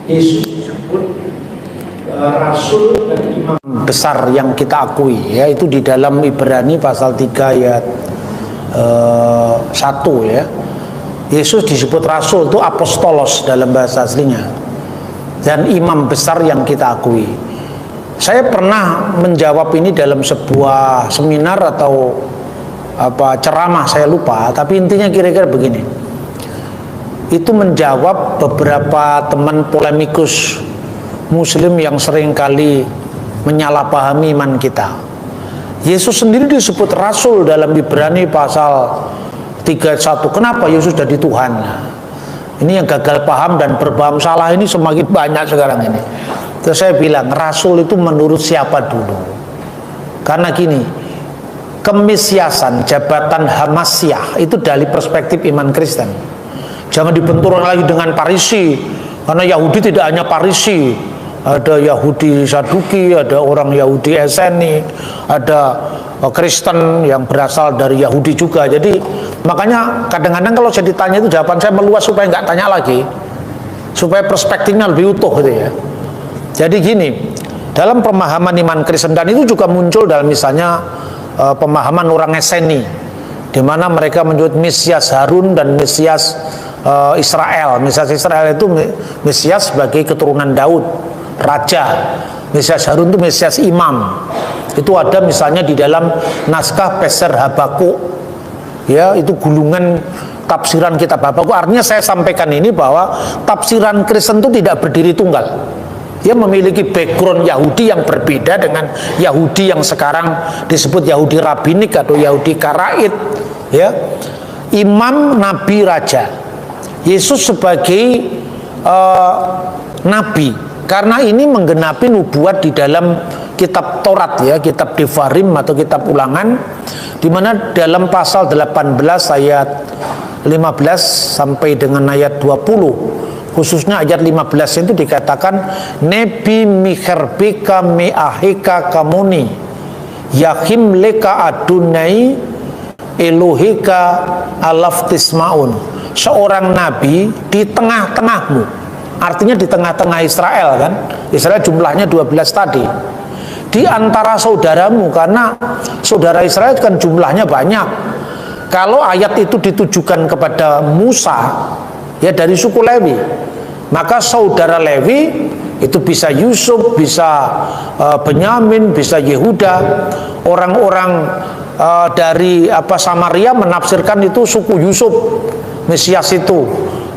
Yesus disebut rasul dan imam besar yang kita akui, yaitu di dalam Ibrani pasal 3 ayat 1 ya. Yesus disebut rasul itu apostolos dalam bahasa aslinya, dan imam besar yang kita akui. Saya pernah menjawab ini dalam sebuah seminar atau ceramah, saya lupa, tapi intinya kira-kira begini. Itu menjawab beberapa teman polemikus Muslim yang seringkali menyalahpahami iman kita. Yesus sendiri disebut rasul dalam Ibrani pasal 3:1. Kenapa Yesus jadi Tuhan? Ini yang gagal paham dan berpaham salah ini semakin banyak sekarang ini. Terus saya bilang, rasul itu menurut siapa dulu? Karena gini, kemesiasan, jabatan hamasyah itu dari perspektif iman Kristen. Jangan dibenturkan lagi dengan Farisi, karena Yahudi tidak hanya Farisi, ada Yahudi Saduki, ada orang Yahudi Eseni, ada Kristen yang berasal dari Yahudi juga. Jadi makanya kadang-kadang kalau saya ditanya itu jawaban saya meluas supaya nggak tanya lagi, supaya perspektifnya lebih utuh gitu ya. Jadi gini, dalam pemahaman iman Kristen, dan itu juga muncul dalam misalnya pemahaman orang Eseni, di mana mereka menyebut Mesias Harun dan Mesias Israel. Mesias Israel itu Mesias sebagai keturunan Daud, raja. Mesias Harun itu Mesias imam. Itu ada misalnya di dalam naskah Peser Habakuk, ya, itu gulungan tafsiran kitab Habakuk. Artinya saya sampaikan ini bahwa tafsiran Kristen itu tidak berdiri tunggal. Dia memiliki background Yahudi yang berbeda dengan Yahudi yang sekarang disebut Yahudi Rabbinik atau Yahudi Karaid, ya. Imam, nabi, raja. Yesus sebagai nabi, karena ini menggenapi nubuat di dalam kitab Taurat ya, kitab Devarim atau kitab Ulangan, di mana dalam pasal 18 ayat 15 sampai dengan ayat 20, khususnya ayat 15 itu dikatakan Nebi Miherbeka meaheka kamoni Yahim leka adunai Elohika alaftismaun. Seorang nabi di tengah-tengahmu, artinya di tengah-tengah Israel kan, Israel jumlahnya 12 tadi, di antara saudaramu, karena saudara Israel kan jumlahnya banyak. Kalau ayat itu ditujukan kepada Musa ya dari suku Lewi, maka saudara Lewi itu bisa Yusuf, bisa Benyamin, bisa Yehuda. Orang-orang dari Samaria menafsirkan itu suku Yusuf, Mesias itu.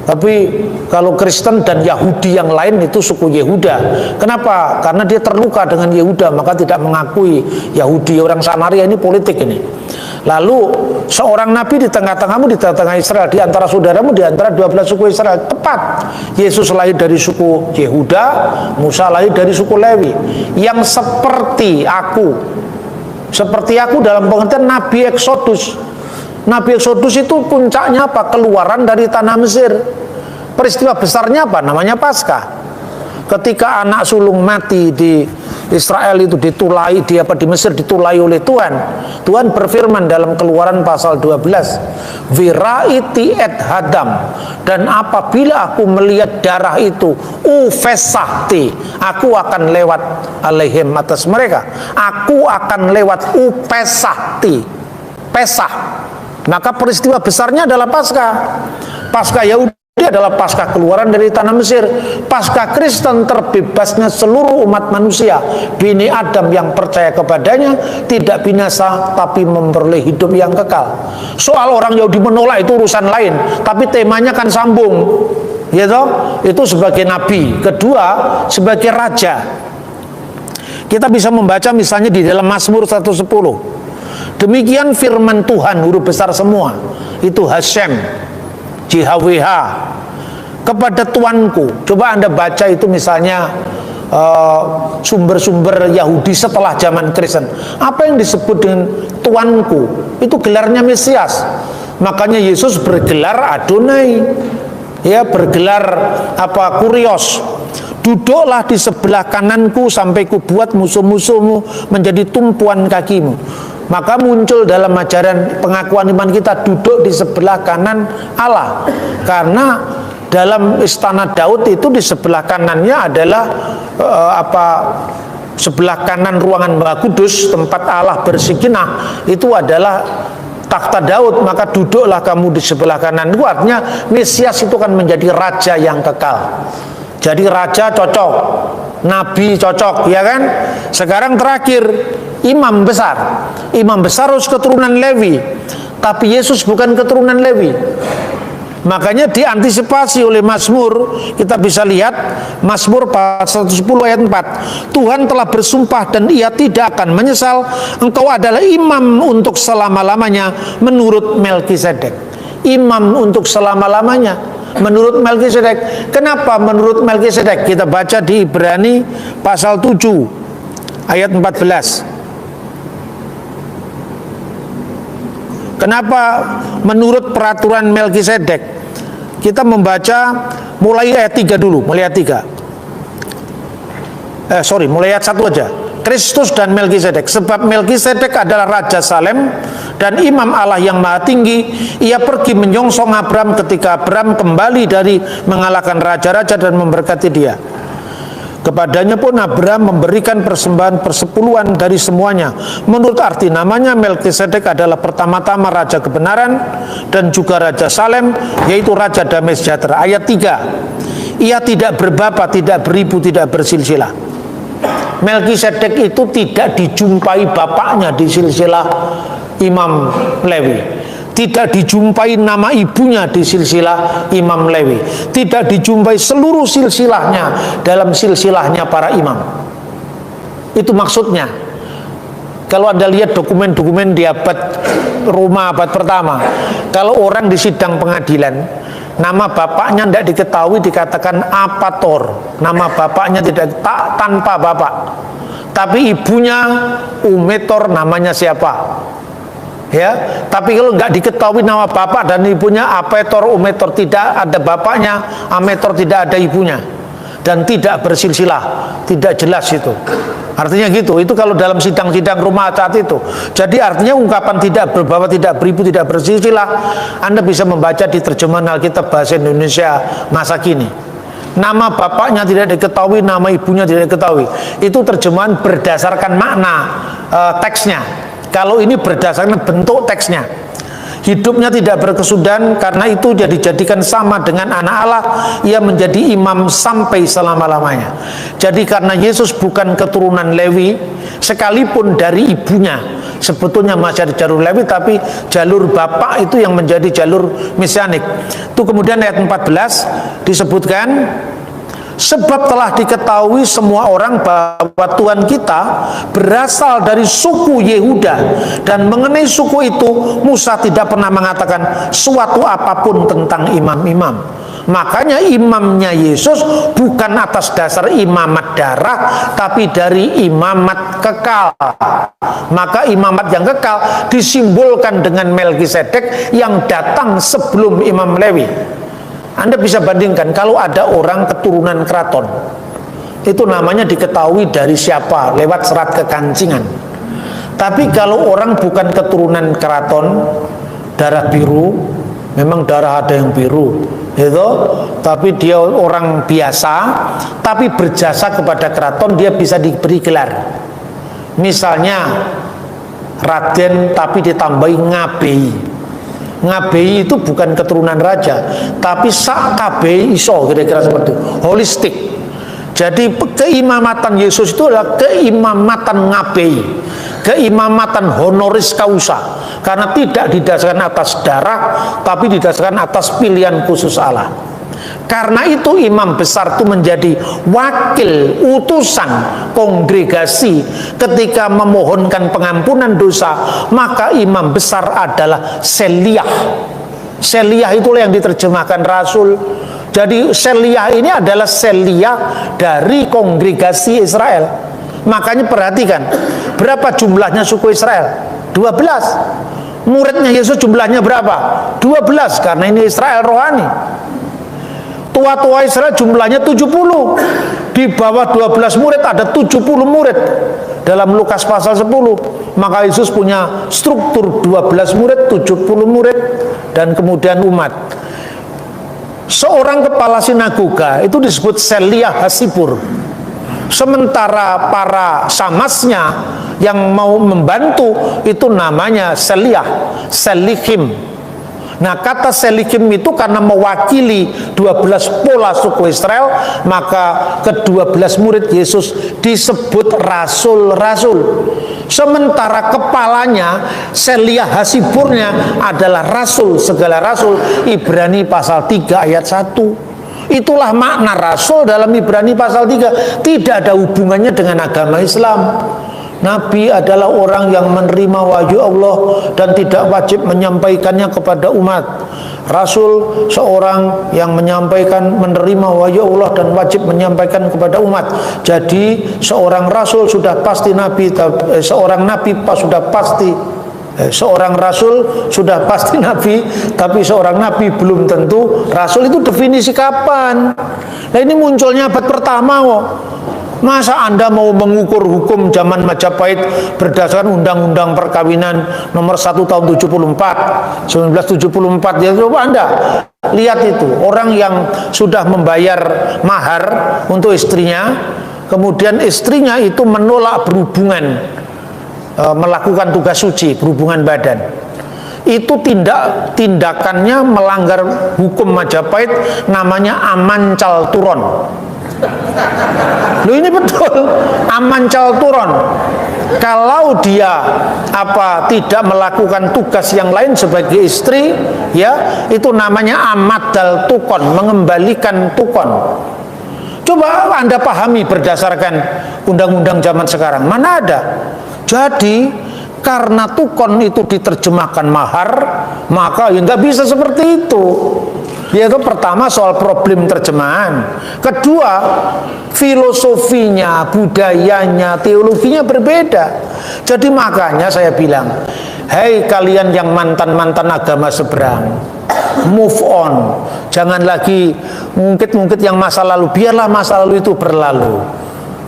Tapi kalau Kristen dan Yahudi yang lain itu suku Yehuda. Kenapa? Karena dia terluka dengan Yehuda, maka tidak mengakui Yahudi. Orang Samaria ini politik ini. Lalu seorang nabi di tengah-tengahmu, di tengah-tengah Israel, di antara saudaramu, di antara 12 suku Israel. Tepat. Yesus lahir dari suku Yehuda, Musa lahir dari suku Lewi. Yang seperti aku. Seperti aku dalam pengertian Nabi Exodus. Nabi Exodus itu puncaknya apa? Keluaran dari tanah Mesir. Peristiwa besarnya apa? Namanya Paskah. Ketika anak sulung mati di Israel itu ditulai, di Mesir ditulai oleh Tuhan. Tuhan berfirman dalam Keluaran pasal 12, Viraiti et hadam, dan apabila aku melihat darah itu, ufesahti, aku akan lewat alaihim atas mereka. Aku akan lewat upesahti, pesah. Maka peristiwa besarnya adalah Paskah. Paskah Yahudi adalah Paskah keluaran dari tanah Mesir. Paskah Kristen terbebasnya seluruh umat manusia, bini Adam yang percaya kepadanya tidak binasa tapi memperoleh hidup yang kekal. Soal orang Yahudi menolak itu urusan lain, tapi temanya kan sambung, gitu. Itu sebagai nabi. Kedua, sebagai raja. Kita bisa membaca misalnya di dalam Mazmur 110. Demikian firman Tuhan, huruf besar semua, itu Hashem, JHWH, kepada Tuanku. Coba Anda baca itu misalnya sumber-sumber Yahudi setelah zaman Kristen. Apa yang disebut dengan Tuanku? Itu gelarnya Mesias. Makanya Yesus bergelar Adonai, ya, bergelar Kurios. Duduklah di sebelah kananku sampai kubuat musuh-musuhmu menjadi tumpuan kakimu. Maka muncul dalam ajaran pengakuan iman kita duduk di sebelah kanan Allah. Karena dalam istana Daud itu di sebelah kanannya adalah sebelah kanan ruangan Maha Kudus, tempat Allah bersikinah, itu adalah takhta Daud. Maka duduklah kamu di sebelah kanan. Itu artinya Mesias itu kan menjadi raja yang kekal. Jadi raja cocok, nabi cocok, ya kan? Sekarang terakhir, imam besar. Imam besar harus keturunan Lewi, tapi Yesus bukan keturunan Lewi. Makanya diantisipasi oleh Mazmur. Kita bisa lihat Mazmur pasal 110 ayat 4. Tuhan telah bersumpah dan ia tidak akan menyesal. Engkau adalah imam untuk selama-lamanya menurut Melkisedek. Imam untuk selama-lamanya menurut Melkisedek. Kenapa menurut Melkisedek? Kita baca di Ibrani pasal 7 ayat 14. Kenapa menurut peraturan Melkisedek? Kita membaca mulai ayat 3 dulu, mulai ayat 3. Mulai ayat 1 aja. Kristus dan Melkisedek. Sebab Melkisedek adalah Raja Salem dan Imam Allah yang Maha Tinggi. Ia pergi menyongsong Abraham ketika Abraham kembali dari mengalahkan raja-raja dan memberkati dia. Kepadanya pun Abraham memberikan persembahan persepuluhan dari semuanya. Menurut arti namanya, Melkisedek adalah pertama-tama Raja Kebenaran dan juga Raja Salem, yaitu Raja Damai Sejahtera. Ayat 3. Ia tidak berbapa, tidak beribu, tidak bersilsilah. Melkisedek itu tidak dijumpai bapaknya di silsilah Imam Lewi. Tidak dijumpai nama ibunya di silsilah Imam Lewi. Tidak dijumpai seluruh silsilahnya dalam silsilahnya para imam. Itu maksudnya. Kalau Anda lihat dokumen-dokumen di abad Roma abad pertama, kalau orang di sidang pengadilan, nama bapaknya tidak diketahui dikatakan apator. Nama bapaknya tidak tanpa bapak. Tapi ibunya umetor, namanya siapa? Ya, tapi kalau nggak diketahui nama bapak dan ibunya, apetor, umetor, tidak ada bapaknya, ametor, tidak ada ibunya, dan tidak bersilsilah, tidak jelas itu. Artinya gitu. Itu kalau dalam sidang-sidang rumah saat itu. Jadi artinya ungkapan tidak berbapak, tidak beribu, tidak bersilsilah, Anda bisa membaca di terjemahan Alkitab bahasa Indonesia masa kini. Nama bapaknya tidak diketahui, nama ibunya tidak diketahui. Itu terjemahan berdasarkan makna teksnya. Kalau ini berdasarkan bentuk teksnya. Hidupnya tidak berkesudahan, karena itu dia dijadikan sama dengan anak Allah. Ia menjadi imam sampai selama-lamanya. Jadi karena Yesus bukan keturunan Lewi, sekalipun dari ibunya sebetulnya masih ada jalur Lewi, tapi jalur bapak itu yang menjadi jalur mesianik. Itu kemudian ayat 14 disebutkan, sebab telah diketahui semua orang bahwa Tuhan kita berasal dari suku Yehuda, dan mengenai suku itu Musa tidak pernah mengatakan suatu apapun tentang imam-imam. Makanya imamnya Yesus bukan atas dasar imamat darah, tapi dari imamat kekal. Maka imamat yang kekal disimbolkan dengan Melkisedek yang datang sebelum Imam Lewi. Anda bisa bandingkan, kalau ada orang keturunan keraton, itu namanya diketahui dari siapa, lewat serat kekancingan. Tapi kalau orang bukan keturunan keraton, darah biru, memang darah ada yang biru, itu, tapi dia orang biasa, tapi berjasa kepada keraton, dia bisa diberi gelar. Misalnya Raden, tapi ditambahi Ngabei. Ngabei itu bukan keturunan raja, tapi sak kabeh iso, kira-kira seperti itu, holistik. Jadi keimamatan Yesus itu adalah keimamatan Ngabei, keimamatan honoris causa, karena tidak didasarkan atas darah, tapi didasarkan atas pilihan khusus Allah. Karena itu imam besar itu menjadi wakil utusan kongregasi ketika memohonkan pengampunan dosa. Maka imam besar adalah Seliah. Seliah itulah yang diterjemahkan Rasul. Jadi Seliah ini adalah Seliah dari kongregasi Israel. Makanya perhatikan, berapa jumlahnya suku Israel? 12. Muridnya Yesus jumlahnya berapa? 12, karena ini Israel rohani. Tua-tua Israel jumlahnya 70. Di bawah 12 murid ada 70 murid. Dalam Lukas pasal 10. Maka Yesus punya struktur 12 murid, 70 murid, dan kemudian umat. seorang kepala sinagoga itu disebut Seliah Hasibur. Sementara para samasnya yang mau membantu itu namanya Seliah, Selikim. Nah, kata Selikim itu karena mewakili 12 pola suku Israel, maka ke-12 murid Yesus disebut rasul-rasul. Sementara kepalanya, Seliah Hasiburnya adalah rasul, segala rasul. Ibrani pasal 3 ayat 1. Itulah makna rasul dalam Ibrani pasal 3. Tidak ada hubungannya dengan agama Islam. Nabi adalah orang yang menerima wahyu Allah dan tidak wajib menyampaikannya kepada umat. Rasul seorang yang menyampaikan, menerima wahyu Allah dan wajib menyampaikan kepada umat. Jadi seorang rasul sudah pasti nabi, seorang nabi sudah pasti, seorang rasul sudah pasti nabi, tapi seorang nabi belum tentu rasul. Itu definisi kapan? Nah, ini munculnya abad pertama kok. Masa Anda mau mengukur hukum zaman Majapahit berdasarkan Undang-Undang Perkawinan nomor 1 tahun 1974, ya coba Anda lihat itu, orang yang sudah membayar mahar untuk istrinya, kemudian istrinya itu menolak berhubungan, melakukan tugas suci, berhubungan badan. Itu tindakannya melanggar hukum Majapahit, namanya amancal turon. Loh, ini betul, amancal turon. Kalau dia tidak melakukan tugas yang lain sebagai istri, ya, itu namanya amadal tukon, mengembalikan tukon. Coba Anda pahami berdasarkan undang-undang zaman sekarang, mana ada. Jadi karena tukon itu diterjemahkan mahar, maka ya nggak bisa seperti itu. Yaitu pertama soal problem terjemahan, kedua filosofinya, budayanya, teologinya berbeda. Jadi makanya saya bilang, hei kalian yang mantan-mantan agama seberang, move on, jangan lagi ngungkit-ngungkit yang masa lalu, biarlah masa lalu itu berlalu.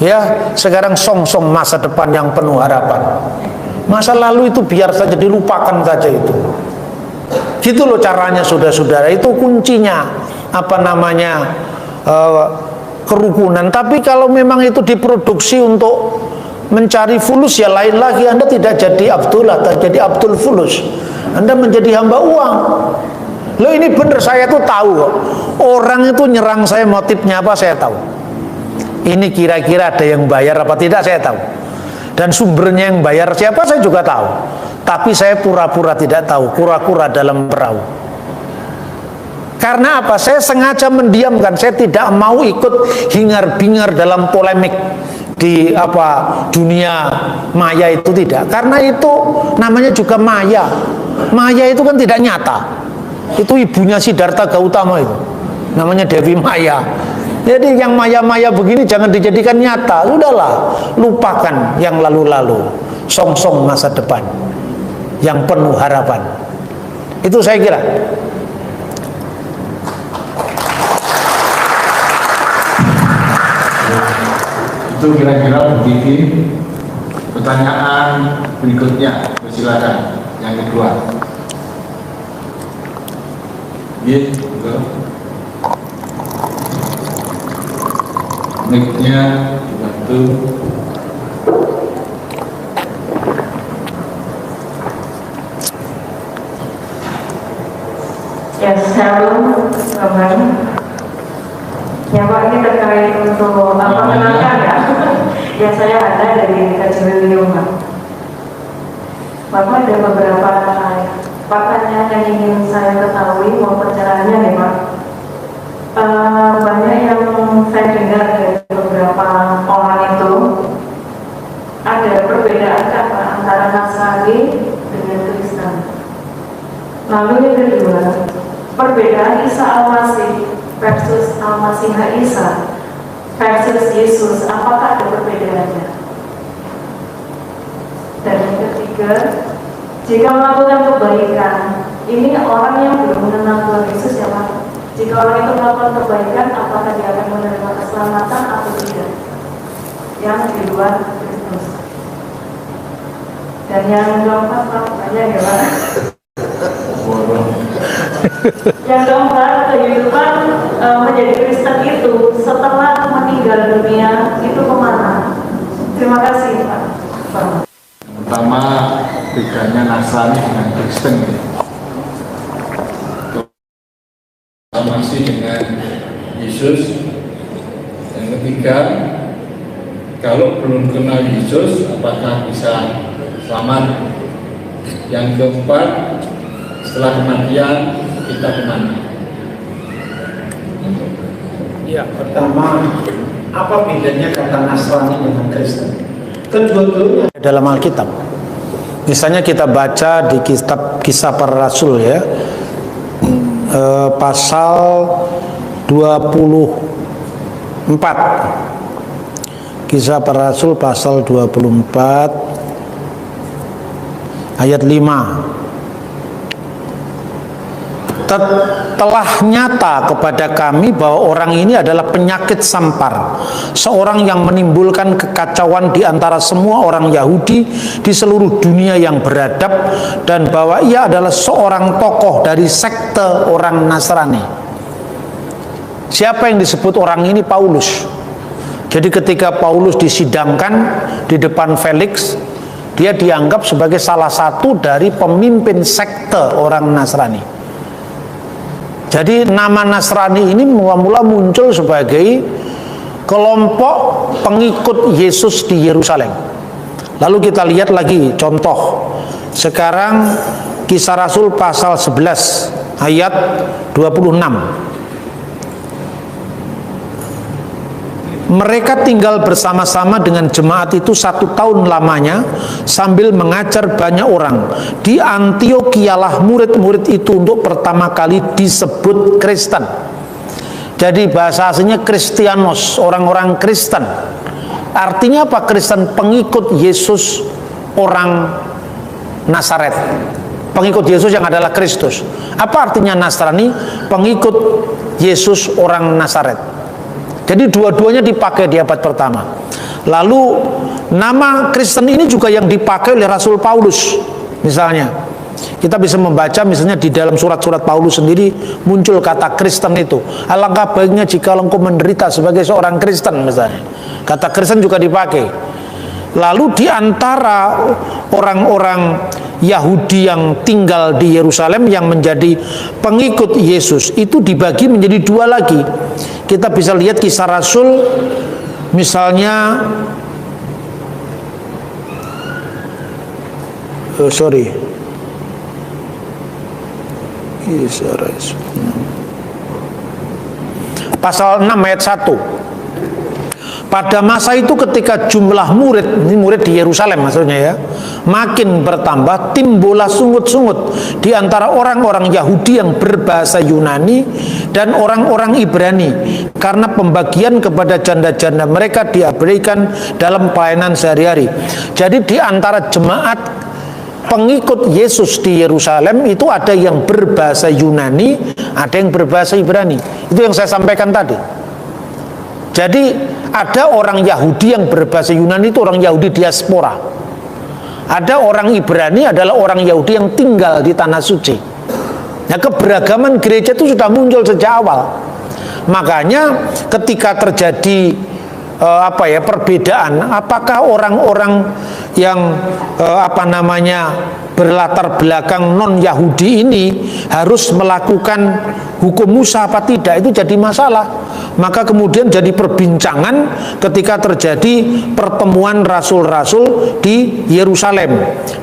Ya, sekarang song-song masa depan yang penuh harapan. Masa lalu itu biar saja, dilupakan saja itu. Gitu loh caranya, saudara-saudara. Itu kuncinya kerukunan. Tapi kalau memang itu diproduksi untuk mencari fulus, ya lain lagi. Anda tidak jadi Abdullah, tidak jadi Abdul Fulus. Anda menjadi hamba uang. Loh, ini benar, saya tuh tahu kok. Orang itu nyerang saya, motifnya apa saya tahu. Ini kira-kira ada yang bayar apa tidak saya tahu. Dan sumbernya yang bayar siapa saya juga tahu. Tapi saya pura-pura tidak tahu, kura-kura dalam perahu. Karena apa? Saya sengaja mendiamkan. Saya tidak mau ikut hingar-bingar dalam polemik di dunia maya itu, tidak. Karena itu namanya juga maya. Maya itu kan tidak nyata. Itu ibunya Siddhartha Gautama itu. Namanya Dewi Maya. Jadi yang maya-maya begini jangan dijadikan nyata. Sudahlah, lupakan yang lalu-lalu. Song-song masa depan yang penuh harapan. Itu saya kira. Itu kira-kira begini. Pertanyaan berikutnya, silakan. Yang kedua. Iya, betul. Mic-nya dibantu. Ya, shalom, teman. Ya Pak, ini terkait untuk kenalkan ya. Ya, saya ada dari Kajibelium Pak. Bapak, ada beberapa pertanyaan yang ingin saya ketahui, mau pencerahannya nih Pak. Banyak yang saya dengar dari beberapa orang itu ada perbedaan kata antara Nasrani dengan Kristen. Lalu yang kedua, perbedaan Isa Al-Masih versus Al-Masih Isa versus Yesus, apakah ada perbedaannya? Dan yang ketiga, jika melakukan kebaikan, ini orang yang belum mengenal Tuhan Yesus ya Pak. Jika orang itu melakukan kebaikan, apakah dia akan menerima keselamatan atau tidak? Yang di luar Kristus. Dan yang keempat Pak, banyak ya Pak. Yang keempat, kehidupan menjadi Kristen itu setelah meninggal dunia itu kemana? Terima kasih Pak. Pertama, bedanya Nasrani dengan Kristen. Masih dengan Yesus. Yang ketiga, kalau belum kenal Yesus, apakah bisa selamat? Yang keempat, setelah kematian kita kemana? Ya, pertama, apa bedanya kata Nasrani dengan Kristen? Kedua-duanya dalam Alkitab. Misalnya kita baca di kitab Kisah Para Rasul ya, pasal 24. Kisah Para Rasul pasal 24 ayat 5. Telah nyata kepada kami bahwa orang ini adalah penyakit sampar, seorang yang menimbulkan kekacauan di antara semua orang Yahudi di seluruh dunia yang beradab, dan bahwa ia adalah seorang tokoh dari sekte orang Nasrani. Siapa yang disebut orang ini? Paulus. Jadi ketika Paulus disidangkan di depan Felix, dia dianggap sebagai salah satu dari pemimpin sekte orang Nasrani. Jadi nama Nasrani ini mula-mula muncul sebagai kelompok pengikut Yesus di Yerusalem. Lalu kita lihat lagi contoh. Sekarang Kisah Rasul pasal 11 ayat 26. Mereka tinggal bersama-sama dengan jemaat itu 1 tahun lamanya sambil mengajar banyak orang. Di Antiokialah murid-murid itu untuk pertama kali disebut Kristen. Jadi bahasa aslinya Kristianos, orang-orang Kristen. Artinya apa Kristen? Pengikut Yesus orang Nazaret. Pengikut Yesus yang adalah Kristus. Apa artinya Nasrani? Pengikut Yesus orang Nazaret. Jadi dua-duanya dipakai di abad pertama. Lalu nama Kristen ini juga yang dipakai oleh Rasul Paulus. Misalnya kita bisa membaca misalnya di dalam surat-surat Paulus sendiri muncul kata Kristen itu. Alangkah baiknya jika engkau menderita sebagai seorang Kristen misalnya. Kata Kristen juga dipakai. Lalu di antara orang-orang Yahudi yang tinggal di Yerusalem yang menjadi pengikut Yesus itu dibagi menjadi dua lagi. Kita bisa lihat Kisah Rasul misalnya Kisah Rasul pasal 6 ayat 1. Pada masa itu ketika jumlah murid, ini murid di Yerusalem maksudnya ya, makin bertambah, timbullah sungut-sungut di antara orang-orang Yahudi yang berbahasa Yunani dan orang-orang Ibrani, karena pembagian kepada janda-janda mereka diabaikan dalam pelayanan sehari-hari. Jadi di antara jemaat pengikut Yesus di Yerusalem itu ada yang berbahasa Yunani, ada yang berbahasa Ibrani. Itu yang saya sampaikan tadi. Jadi ada orang Yahudi yang berbahasa Yunani, itu orang Yahudi diaspora. Ada orang Ibrani adalah orang Yahudi yang tinggal di tanah suci. Nah, keberagaman gereja itu sudah muncul sejak awal. Makanya ketika terjadi perbedaan, apakah orang-orang yang berlatar belakang non Yahudi ini harus melakukan hukum Musa apa tidak, itu jadi masalah. Maka kemudian jadi perbincangan ketika terjadi pertemuan rasul-rasul di Yerusalem.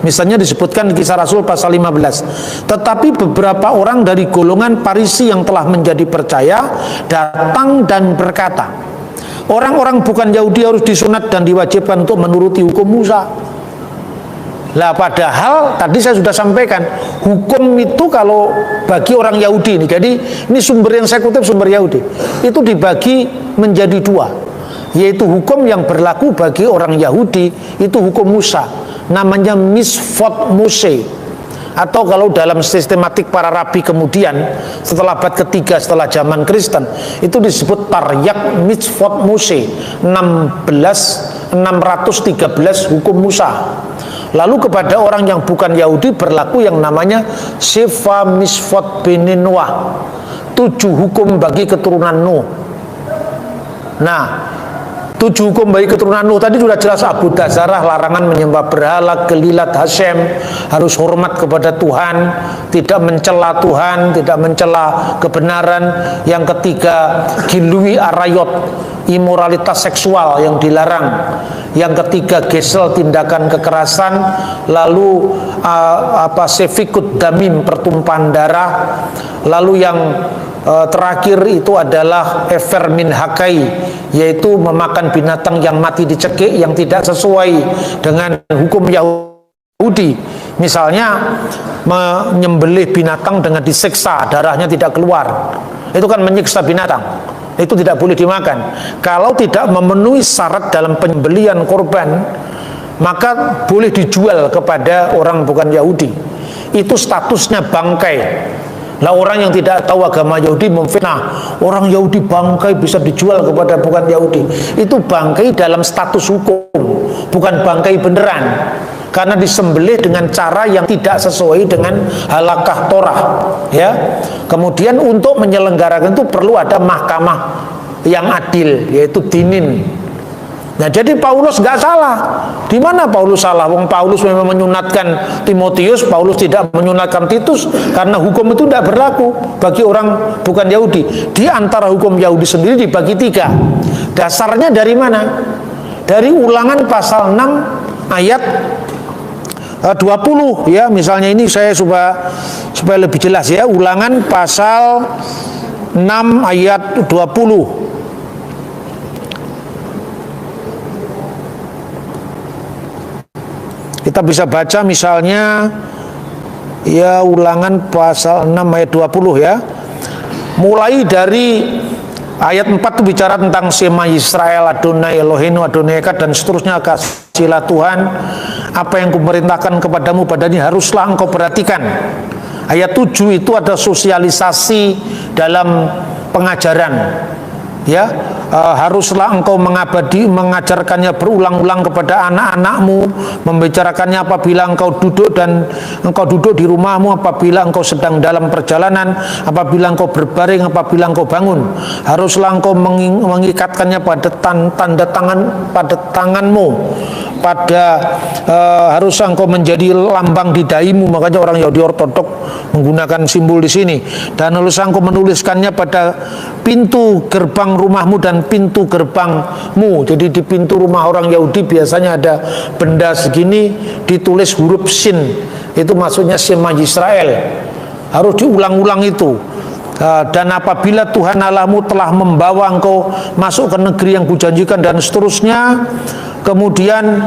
Misalnya disebutkan di Kisah Rasul pasal 15. Tetapi beberapa orang dari golongan Farisi yang telah menjadi percaya datang dan berkata, orang-orang bukan Yahudi harus disunat dan diwajibkan untuk menuruti hukum Musa. Lah padahal tadi saya sudah sampaikan, hukum itu kalau bagi orang Yahudi ini, jadi ini sumber yang saya kutip sumber Yahudi, itu dibagi menjadi dua, yaitu hukum yang berlaku bagi orang Yahudi itu hukum Musa, namanya Misfot Mose, atau kalau dalam sistematik para rabi kemudian setelah abad ketiga setelah zaman Kristen itu disebut Taryak Misfot Mose 613 hukum Musa. Lalu kepada orang yang bukan Yahudi berlaku yang namanya Sefa Misfot Binin Noah, 7 hukum bagi keturunan Nuh. Nah, 7 hukum bagi keturunan Nuh tadi sudah jelas. Abu Dzarah, larangan menyembah berhala, gelilat Hasem, harus hormat kepada Tuhan, tidak mencela Tuhan, tidak mencela kebenaran. Yang ketiga, gilui arayot, imoralitas seksual yang dilarang. Yang ketiga, gesel, tindakan kekerasan. Lalu sefikut damim, pertumpahan darah. Lalu yang terakhir itu adalah efer min hakai, yaitu memakan binatang yang mati dicekik yang tidak sesuai dengan hukum Yahudi. Misalnya menyembelih binatang dengan disiksa, darahnya tidak keluar, itu kan menyiksa binatang, itu tidak boleh dimakan. Kalau tidak memenuhi syarat dalam penyembelihan korban, maka boleh dijual kepada orang bukan Yahudi. Itu statusnya bangkai. Nah, orang yang tidak tahu agama Yahudi memfitnah orang Yahudi bangkai bisa dijual kepada bukan Yahudi. Itu bangkai dalam status hukum, bukan bangkai beneran, karena disembelih dengan cara yang tidak sesuai dengan halakah Torah, ya. Kemudian untuk menyelenggarakan itu perlu ada mahkamah yang adil, yaitu dinin. Nah, jadi Paulus nggak salah. Di mana Paulus salah? Wong Paulus memang menyunatkan Timotius, Paulus tidak menyunatkan Titus, karena hukum itu tidak berlaku bagi orang bukan Yahudi. Di antara hukum Yahudi sendiri dibagi 3. Dasarnya dari mana? Dari Ulangan pasal 6 ayat 20, ya. Misalnya ini saya supaya lebih jelas, ya. Ulangan pasal 6 ayat 20. Kita bisa baca misalnya, ya, Ulangan pasal 6 ayat 20, ya. Mulai dari ayat 4 itu bicara tentang Shema Yisrael, Adonai Eloheinu, Adonai Echad, dan seterusnya. Kasihlah Tuhan, apa yang kuperintahkan kepadamu pada ini haruslah engkau perhatikan. Ayat 7 itu ada sosialisasi dalam pengajaran, ya. Haruslah engkau mengajarkannya berulang-ulang kepada anak-anakmu, membicarakannya apabila engkau duduk di rumahmu, apabila engkau sedang dalam perjalanan, apabila engkau berbaring, apabila engkau bangun. Haruslah engkau mengikatkannya pada pada tanganmu, haruslah engkau menjadi lambang di dahimu. Makanya orang Yahudi Ortodok menggunakan simbol di sini. Dan haruslah engkau menuliskannya pada pintu gerbang rumahmu dan pintu gerbangmu. Jadi di pintu rumah orang Yahudi biasanya ada benda segini ditulis huruf sin. Itu maksudnya Shema Yisrael. Harus diulang-ulang itu. Dan apabila Tuhan Allahmu telah membawa engkau masuk ke negeri yang kujanjikan, dan seterusnya. Kemudian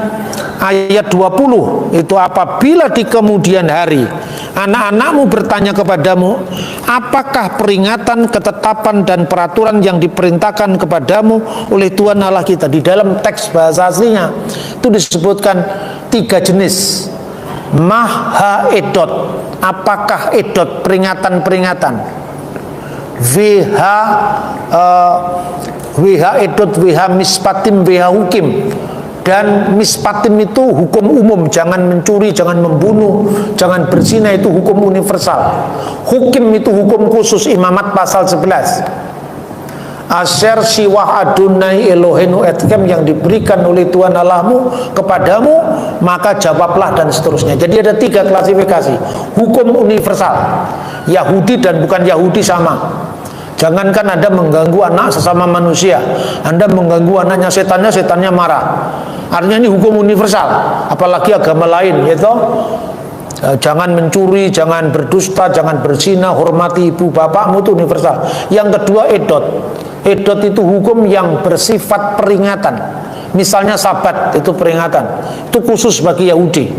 ayat 20 itu, apabila di kemudian hari anak-anakmu bertanya kepadamu, apakah peringatan, ketetapan, dan peraturan yang diperintahkan kepadamu oleh Tuhan Allah kita. Di dalam teks bahasa aslinya itu disebutkan 3 jenis. Maha edot, apakah edot, peringatan-peringatan. WH edot, WH mispatim, WH hukim. Dan mispatim itu hukum umum, jangan mencuri, jangan membunuh, jangan berzina, itu hukum universal. Hukim itu hukum khusus, Imamat pasal 11. Asher siwah Adonai Eloheinu etkem, yang diberikan oleh Tuhan Allahmu kepadamu, maka jawablah, dan seterusnya. Jadi ada 3 klasifikasi. Hukum universal, Yahudi dan bukan Yahudi sama. Jangankan Anda mengganggu anak sesama manusia, Anda mengganggu anaknya setannya marah. Artinya ini hukum universal. Apalagi agama lain, yaitu jangan mencuri, jangan berdusta, jangan berzina, hormati ibu bapakmu, itu universal. Yang kedua edot. Edot itu hukum yang bersifat peringatan. Misalnya Sabat itu peringatan, itu khusus bagi Yahudi.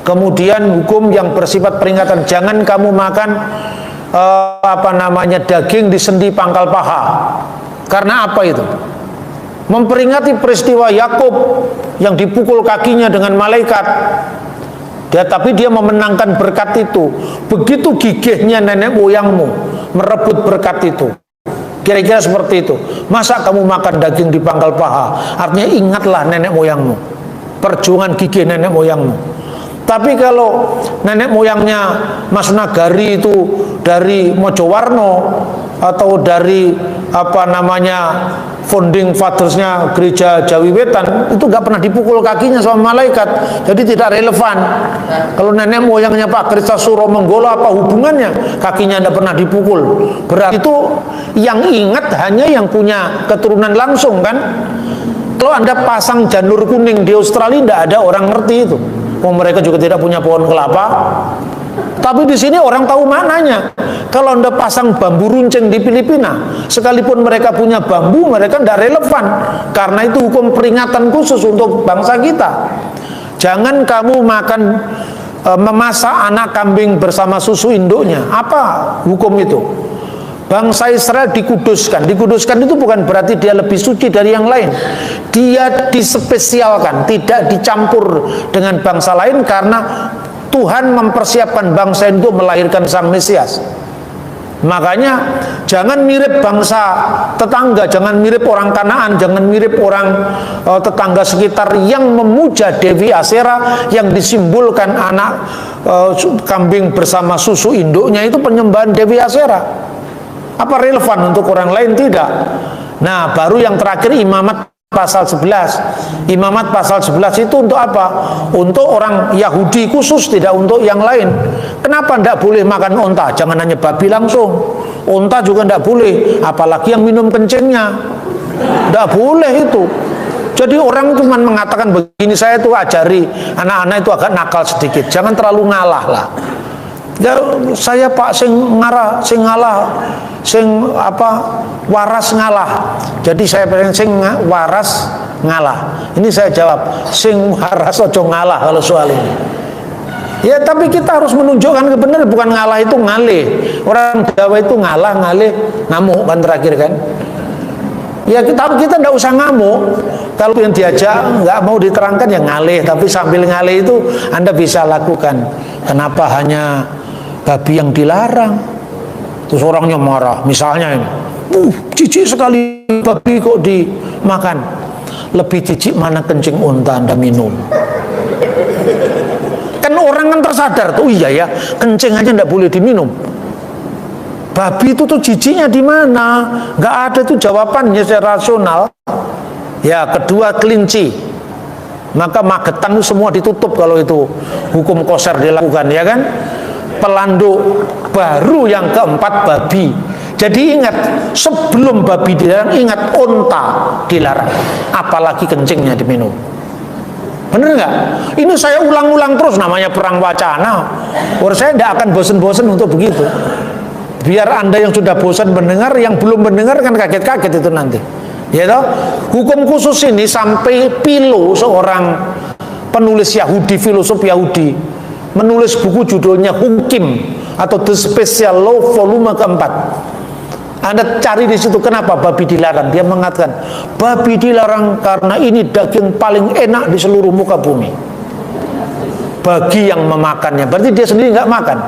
Kemudian hukum yang bersifat peringatan, jangan kamu makan daging di sendi pangkal paha. Karena apa itu? Memperingati peristiwa Yakub yang dipukul kakinya dengan malaikat. Tapi dia memenangkan berkat itu. Begitu gigihnya nenek moyangmu merebut berkat itu. Kira-kira seperti itu. Masa kamu makan daging di pangkal paha? Artinya ingatlah nenek moyangmu. perjuangan gigih nenek moyangmu. Tapi kalau nenek moyangnya Mas Nagari itu dari Mojowarno atau dari founding fathersnya gereja Jawi Wetan, itu nggak pernah dipukul kakinya sama malaikat, jadi tidak relevan. Kalau nenek moyangnya Pak Krista Suro Menggolo, apa hubungannya kakinya tidak pernah dipukul? Berarti itu yang ingat hanya yang punya keturunan langsung kan. Kalau Anda pasang janur kuning di Australia, tidak ada orang ngerti itu. Mereka juga tidak punya pohon kelapa. Tapi di sini orang tahu maknanya. Kalau Anda pasang bambu runcing di Filipina, sekalipun mereka punya bambu, mereka tidak relevan. Karena itu hukum peringatan khusus untuk bangsa kita. Jangan kamu memasak anak kambing bersama susu induknya. Apa hukum itu? Bangsa Israel dikuduskan. Dikuduskan itu bukan berarti dia lebih suci dari yang lain. Dia dispesialkan, tidak dicampur dengan bangsa lain, karena Tuhan mempersiapkan bangsa itu melahirkan Sang Mesias. Makanya jangan mirip bangsa tetangga, jangan mirip orang Kanaan, jangan mirip orang tetangga sekitar yang memuja Dewi Asyera, yang disimbolkan anak kambing bersama susu induknya, itu penyembahan Dewi Asyera. Apa relevan untuk orang lain? Tidak. Nah, baru yang terakhir Imamat pasal 11. Imamat pasal 11 itu untuk apa? Untuk orang Yahudi khusus, tidak untuk yang lain. Kenapa tidak boleh makan onta? Jangan hanya babi langsung. Onta juga tidak boleh, apalagi yang minum kencingnya. Tidak boleh itu. Jadi orang cuma mengatakan begini, saya tuh ajari anak-anak itu agak nakal sedikit. Jangan terlalu ngalah lah. Ya, saya Pak sing waras ngalah. Jadi saya pengen sing waras ngalah. Ini saya jawab, sing waras ojo ngalah kalau soal ini. Ya, tapi kita harus menunjukkan kebenaran, bukan ngalah itu ngalih. Orang Jawa itu ngalah, ngalih, ngamuk kan terakhir kan. Ya, kita tidak usah ngamuk. Kalau yang diajak nggak mau diterangkan ya ngalih, tapi sambil ngalih itu Anda bisa lakukan. Kenapa hanya babi yang dilarang? Terus orangnya marah. Misalnya ini, jijik sekali babi kok dimakan. Lebih jijik mana kencing unta Anda minum? Kan orang kan tersadar tuh, iya ya, kencing aja tidak boleh diminum. Babi itu tuh jijiknya di mana? Nggak ada tuh jawabannya secara rasional. Ya, kedua kelinci. Maka Magetan itu semua ditutup kalau itu hukum koser dilakukan, ya kan? Pelanduk baru yang keempat babi. Jadi ingat, sebelum babi dilarang, ingat unta dilarang, apalagi kencingnya diminum. Bener nggak? Ini saya ulang-ulang terus, namanya perang wacana. Saya tidak akan bosen-bosen untuk begitu. Biar Anda yang sudah bosan mendengar, yang belum mendengar kan kaget-kaget itu nanti. Ya toh? Hukum khusus ini sampai Philo, seorang penulis Yahudi, filosof Yahudi, menulis buku judulnya Hukim atau The Special Law volume keempat. Anda cari di situ kenapa babi dilarang. Dia mengatakan babi dilarang karena ini daging paling enak di seluruh muka bumi bagi yang memakannya. Berarti dia sendiri nggak makan.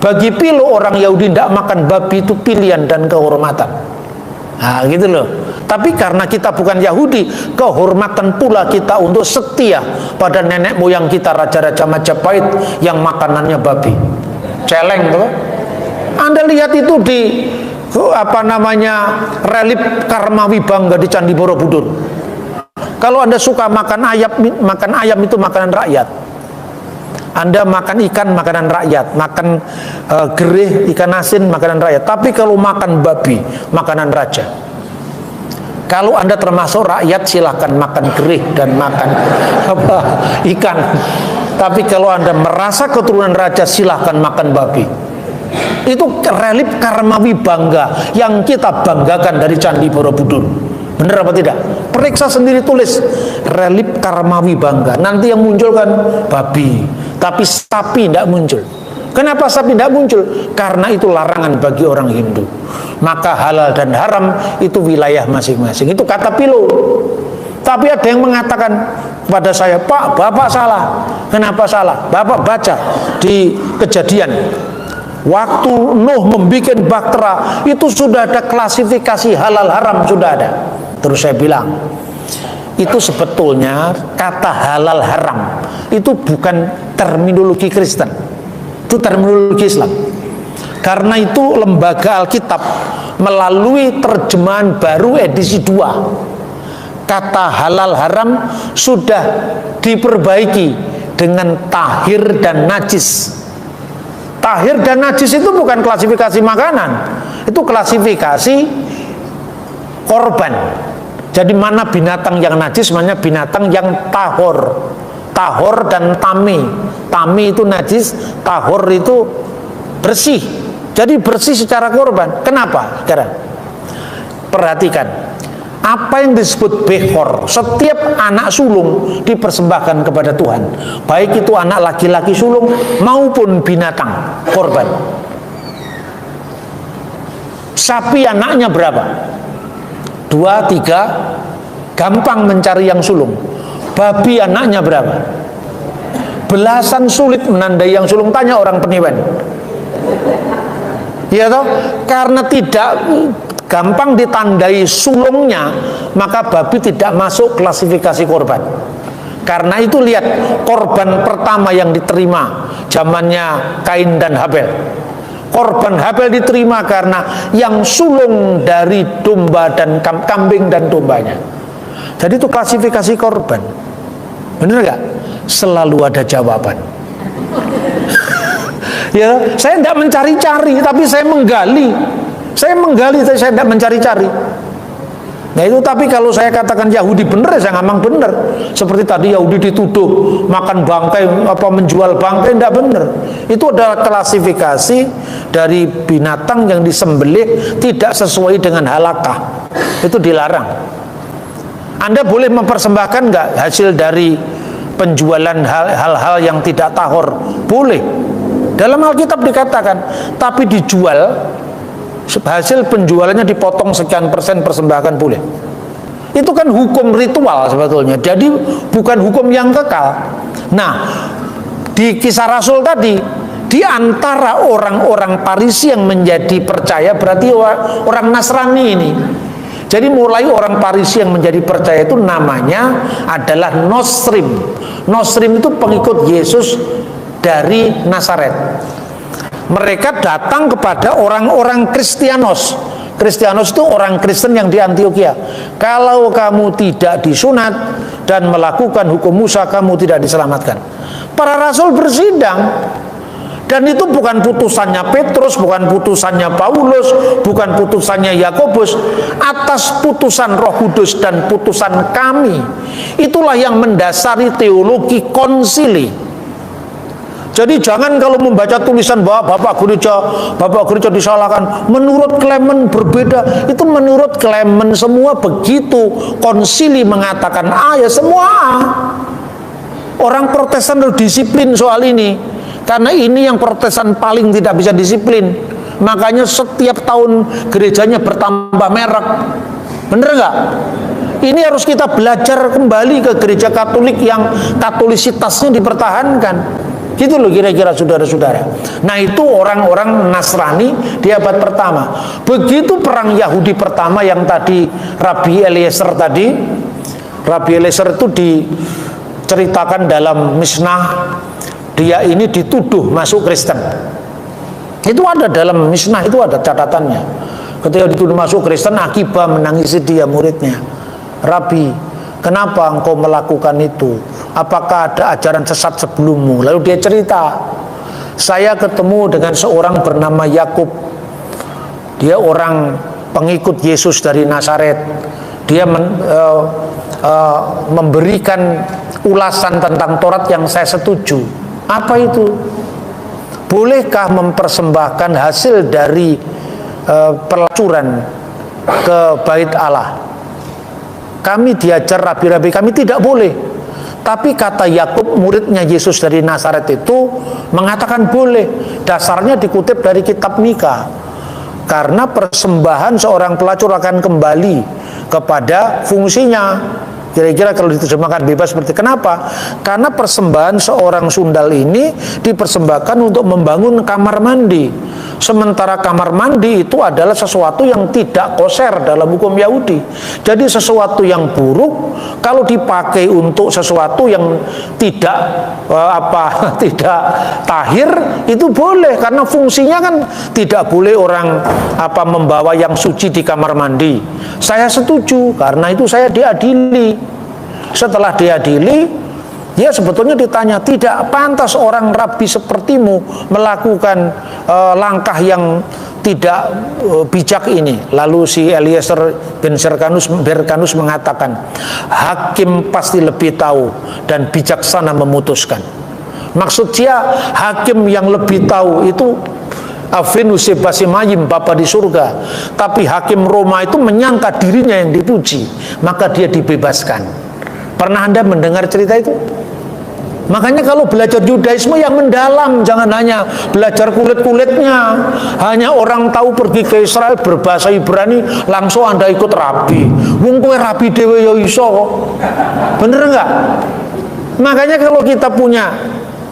Bagi Philo, orang Yahudi tidak makan babi itu pilihan dan kehormatan. Nah, gitu loh. Tapi karena kita bukan Yahudi, kehormatan pula kita untuk setia pada nenek moyang kita, raja-raja Majapahit yang makanannya babi. Celeng tuh. Anda lihat itu di relip Karmawi Bangga di Candi Borobudur. Kalau Anda suka makan ayam itu makanan rakyat. Anda makan ikan, makanan rakyat. Makan gereh, ikan asin, makanan rakyat. Tapi kalau makan babi, makanan raja. Kalau Anda termasuk rakyat, silahkan makan gereh dan makan ikan. Tapi kalau Anda merasa keturunan raja, silahkan makan babi. Itu relip Karmawi Bangga yang kita banggakan dari Candi Borobudur. Benar apa tidak? Periksa sendiri, tulis relip Karmawi Bangga. Nanti yang muncul kan babi, tapi sapi tidak muncul. Kenapa sapi tidak muncul? Karena itu larangan bagi orang Hindu. Maka halal dan haram itu wilayah masing-masing. Itu kata Philo. Tapi ada yang mengatakan kepada saya, Pak, Bapak salah. Kenapa salah? Bapak baca di Kejadian. Waktu Nuh membuat bahtera, itu sudah ada klasifikasi halal haram, sudah ada. Terus saya bilang, itu sebetulnya kata halal haram itu bukan terminologi Kristen, itu terminologi Islam. Karena itu Lembaga Alkitab melalui terjemahan baru edisi 2, kata halal haram sudah diperbaiki dengan tahir dan najis. Tahir dan najis itu bukan klasifikasi makanan, itu klasifikasi korban. Jadi mana binatang yang najis, mana binatang yang tahor. Tahor dan tami. Tami itu najis, tahor itu bersih. Jadi bersih secara korban. Kenapa? Sekarang perhatikan, apa yang disebut behor, setiap anak sulung dipersembahkan kepada Tuhan, baik itu anak laki-laki sulung maupun binatang korban. Sapi anaknya berapa? 2, 3, gampang mencari yang sulung. Babi anaknya berapa? Belasan, sulit menandai yang sulung. Tanya orang Peniwen. Ya toh? Karena tidak gampang ditandai sulungnya, maka babi tidak masuk klasifikasi korban. Karena itu lihat korban pertama yang diterima zamannya Kain dan Habel. Korban Habel diterima karena yang sulung dari domba dan kambing dan dombanya. Jadi itu klasifikasi korban. Benar gak? Selalu ada jawaban. Ya, saya tidak mencari-cari, tapi saya menggali. Saya tidak mencari-cari. Nah itu, tapi kalau saya katakan Yahudi benar, saya ngomong benar. Seperti tadi Yahudi dituduh makan bangkai, menjual bangkai, tidak benar. Itu adalah klasifikasi dari binatang yang disembelih tidak sesuai dengan halakah. Itu dilarang. Anda boleh mempersembahkan nggak hasil dari penjualan hal-hal yang tidak tahor? Boleh. Dalam Alkitab dikatakan, tapi dijual, hasil penjualannya dipotong sekian persen persembahkan boleh. Itu kan hukum ritual sebetulnya, jadi bukan hukum yang kekal. Nah, di Kisah Rasul tadi, di antara orang-orang Farisi yang menjadi percaya berarti orang Nasrani ini. Jadi mulai orang Farisi yang menjadi percaya itu namanya adalah Nostrim. Nostrim itu pengikut Yesus dari Nazaret. Mereka datang kepada orang-orang Kristianos. Kristianos itu orang Kristen yang di Antioquia. Kalau kamu tidak disunat dan melakukan hukum Musa, kamu tidak diselamatkan. Para rasul bersidang. Dan itu bukan putusannya Petrus, bukan putusannya Paulus, bukan putusannya Yakobus. Atas putusan Roh Kudus dan putusan kami. Itulah yang mendasari teologi konsili. Jadi jangan kalau membaca tulisan bahwa Bapak Gereja disalahkan, menurut Clement berbeda. Itu menurut Clement semua begitu. Konsili mengatakan A, ya semua A. Orang Protestan harus disiplin soal ini. Karena ini yang Protestan paling tidak bisa disiplin. Makanya setiap tahun gerejanya bertambah merek. Bener nggak? Ini harus kita belajar kembali ke gereja Katolik yang katolisitasnya dipertahankan. Gitu loh kira-kira saudara-saudara. Nah itu orang-orang Nasrani di abad pertama. Begitu perang Yahudi pertama yang tadi Rabbi Eliezer tadi, Rabbi Eliezer itu diceritakan dalam Mishnah, dia ini dituduh masuk Kristen. Itu ada dalam Mishnah, itu ada catatannya. Ketika dituduh masuk Kristen, Akiba menangisi dia muridnya. Rabi, kenapa engkau melakukan itu? Apakah ada ajaran sesat sebelummu? Lalu dia cerita, saya ketemu dengan seorang bernama Yakub. Dia orang pengikut Yesus dari Nazaret. Dia memberikan ulasan tentang Taurat yang saya setuju. Apa itu? Bolehkah mempersembahkan hasil dari pelacuran ke bait Allah? Kami diajar rabi-rabi kami tidak boleh. Tapi kata Yakub, muridnya Yesus dari Nazaret itu mengatakan boleh. Dasarnya dikutip dari kitab Mika. Karena persembahan seorang pelacur akan kembali kepada fungsinya. Kira-kira kalau diterjemahkan bebas seperti kenapa? Karena persembahan seorang sundal ini dipersembahkan untuk membangun kamar mandi. Sementara kamar mandi itu adalah sesuatu yang tidak kosher dalam hukum Yahudi. Jadi sesuatu yang buruk kalau dipakai untuk sesuatu yang tidak tidak tahir itu boleh, karena fungsinya kan tidak boleh orang membawa yang suci di kamar mandi. Saya setuju, karena itu saya diadili. Setelah diadili, dia sebetulnya ditanya, tidak pantas orang rabi sepertimu melakukan langkah yang tidak bijak ini. Lalu si Eliezer bin Berkanus mengatakan, hakim pasti lebih tahu dan bijaksana memutuskan. Maksud dia, hakim yang lebih tahu itu Avinus Sebasimayim, Bapa di surga. Tapi hakim Roma itu menyangka dirinya yang dipuji, maka dia dibebaskan. Pernah Anda mendengar cerita itu? Makanya kalau belajar Yudaisme yang mendalam, jangan hanya belajar kulit-kulitnya. Hanya orang tahu pergi ke Israel berbahasa Ibrani, langsung Anda ikut rabi. Wong kowe rabi dhewe ya iso kok. Bener enggak? Makanya kalau kita punya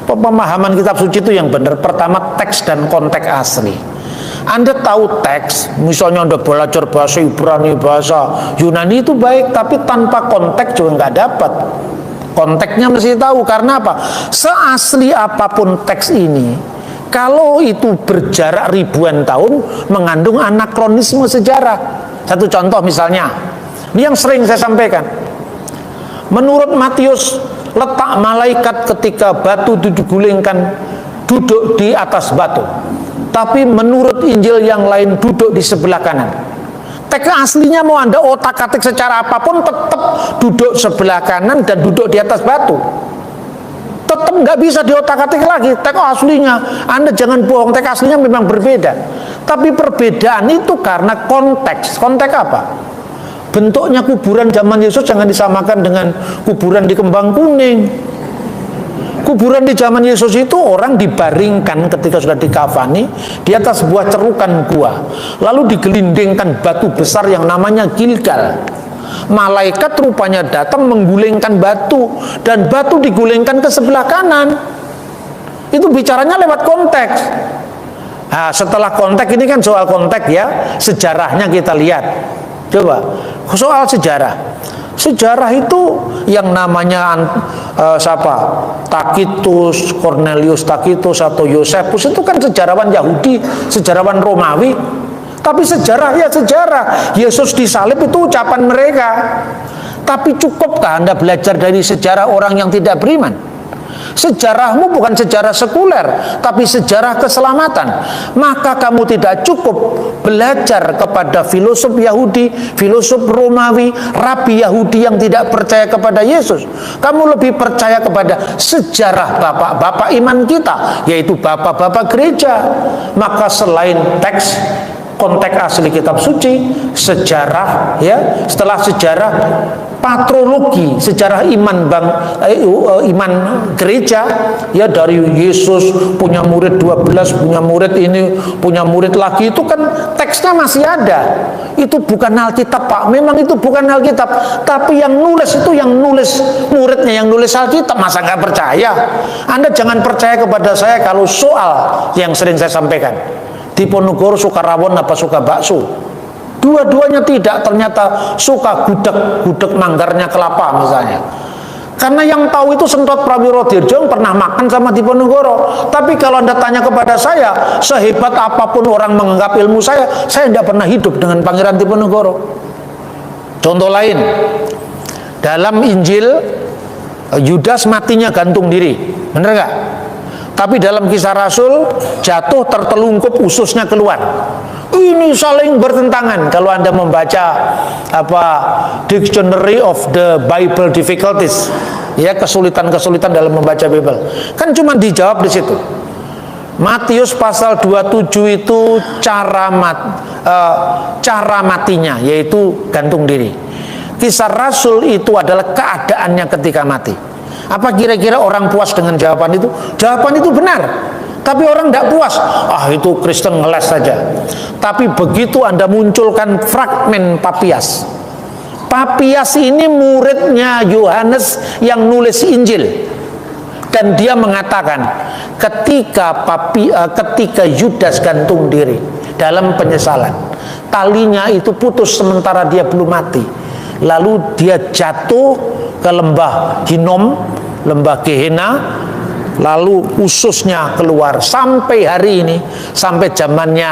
pemahaman kitab suci itu yang benar, pertama teks dan konteks asli. Anda tahu teks, misalnya Anda belajar bahasa Ibrani, bahasa Yunani itu baik, tapi tanpa konteks juga nggak dapat. Konteksnya mesti tahu, karena apa? Seasli apapun teks ini, kalau itu berjarak ribuan tahun, mengandung anakronisme sejarah. Satu contoh misalnya, ini yang sering saya sampaikan. Menurut Matius, letak malaikat ketika batu digulingkan duduk di atas batu. Tapi menurut Injil yang lain duduk di sebelah kanan. Teks aslinya mau Anda otak-atik secara apapun, tetap duduk sebelah kanan dan duduk di atas batu. Tetap nggak bisa diotak-atik lagi. Teks aslinya, Anda jangan bohong, teks aslinya memang berbeda. Tapi perbedaan itu karena konteks. Konteks apa? Bentuknya kuburan zaman Yesus jangan disamakan dengan kuburan di Kembang Kuning. Kuburan di zaman Yesus itu orang dibaringkan ketika sudah dikafani di atas sebuah cerukan gua, lalu digelindingkan batu besar yang namanya Gilgal. Malaikat rupanya datang menggulingkan batu, dan batu digulingkan ke sebelah kanan. Itu bicaranya lewat konteks. Nah, setelah konteks ini kan soal konteks ya, sejarahnya kita lihat. Coba soal sejarah. Sejarah itu yang namanya Tacitus, Cornelius Tacitus atau Yosefus itu kan sejarawan Yahudi, sejarawan Romawi. Tapi sejarah ya sejarah. Yesus disalib itu ucapan mereka. Tapi cukupkah Anda belajar dari sejarah orang yang tidak beriman? Sejarahmu bukan sejarah sekuler, tapi sejarah keselamatan. Maka kamu tidak cukup belajar kepada filosof Yahudi, filosof Romawi, rabi Yahudi yang tidak percaya kepada Yesus. Kamu lebih percaya kepada sejarah bapak-bapak iman kita, yaitu bapak-bapak gereja. Maka selain teks, konteks asli kitab suci, sejarah, ya, setelah sejarah, patrologi, sejarah iman iman gereja, ya, dari Yesus punya murid 12, punya murid ini, punya murid lagi, itu kan teksnya masih ada. Itu bukan Alkitab, Pak. Memang itu bukan Alkitab, tapi yang nulis itu yang nulis muridnya, yang nulis Alkitab. Masa nggak percaya? Anda jangan percaya kepada saya kalau soal yang sering saya sampaikan. Diponegoro suka rawon apa suka bakso? Dua-duanya tidak, ternyata suka gudeg manggarnya kelapa misalnya. Karena yang tahu itu Sentot Prawiro Dirjo yang pernah makan sama Diponegoro. Tapi kalau Anda tanya kepada saya, sehebat apapun orang menganggap ilmu saya tidak pernah hidup dengan Pangeran Diponegoro. Contoh lain, dalam Injil Yudas matinya gantung diri, benar nggak? Tapi dalam Kisah Rasul jatuh tertelungkup ususnya keluar. Ini saling bertentangan kalau Anda membaca Dictionary of the Bible Difficulties, ya, kesulitan-kesulitan dalam membaca Bible. Kan cuma dijawab di situ. Matius pasal 27 itu cara matinya yaitu gantung diri. Kisah Rasul itu adalah keadaannya ketika mati. Apa kira-kira orang puas dengan jawaban itu? Jawaban itu benar. Tapi orang tidak puas. Itu Kristen ngeles saja. Tapi begitu Anda munculkan fragmen Papias. Papias ini muridnya Yohanes yang nulis Injil. Dan dia mengatakan ketika Yudas gantung diri dalam penyesalan, talinya itu putus sementara dia belum mati. Lalu dia jatuh ke lembah Hinom, lembah Gehenna, lalu ususnya keluar. Sampai hari ini, sampai zamannya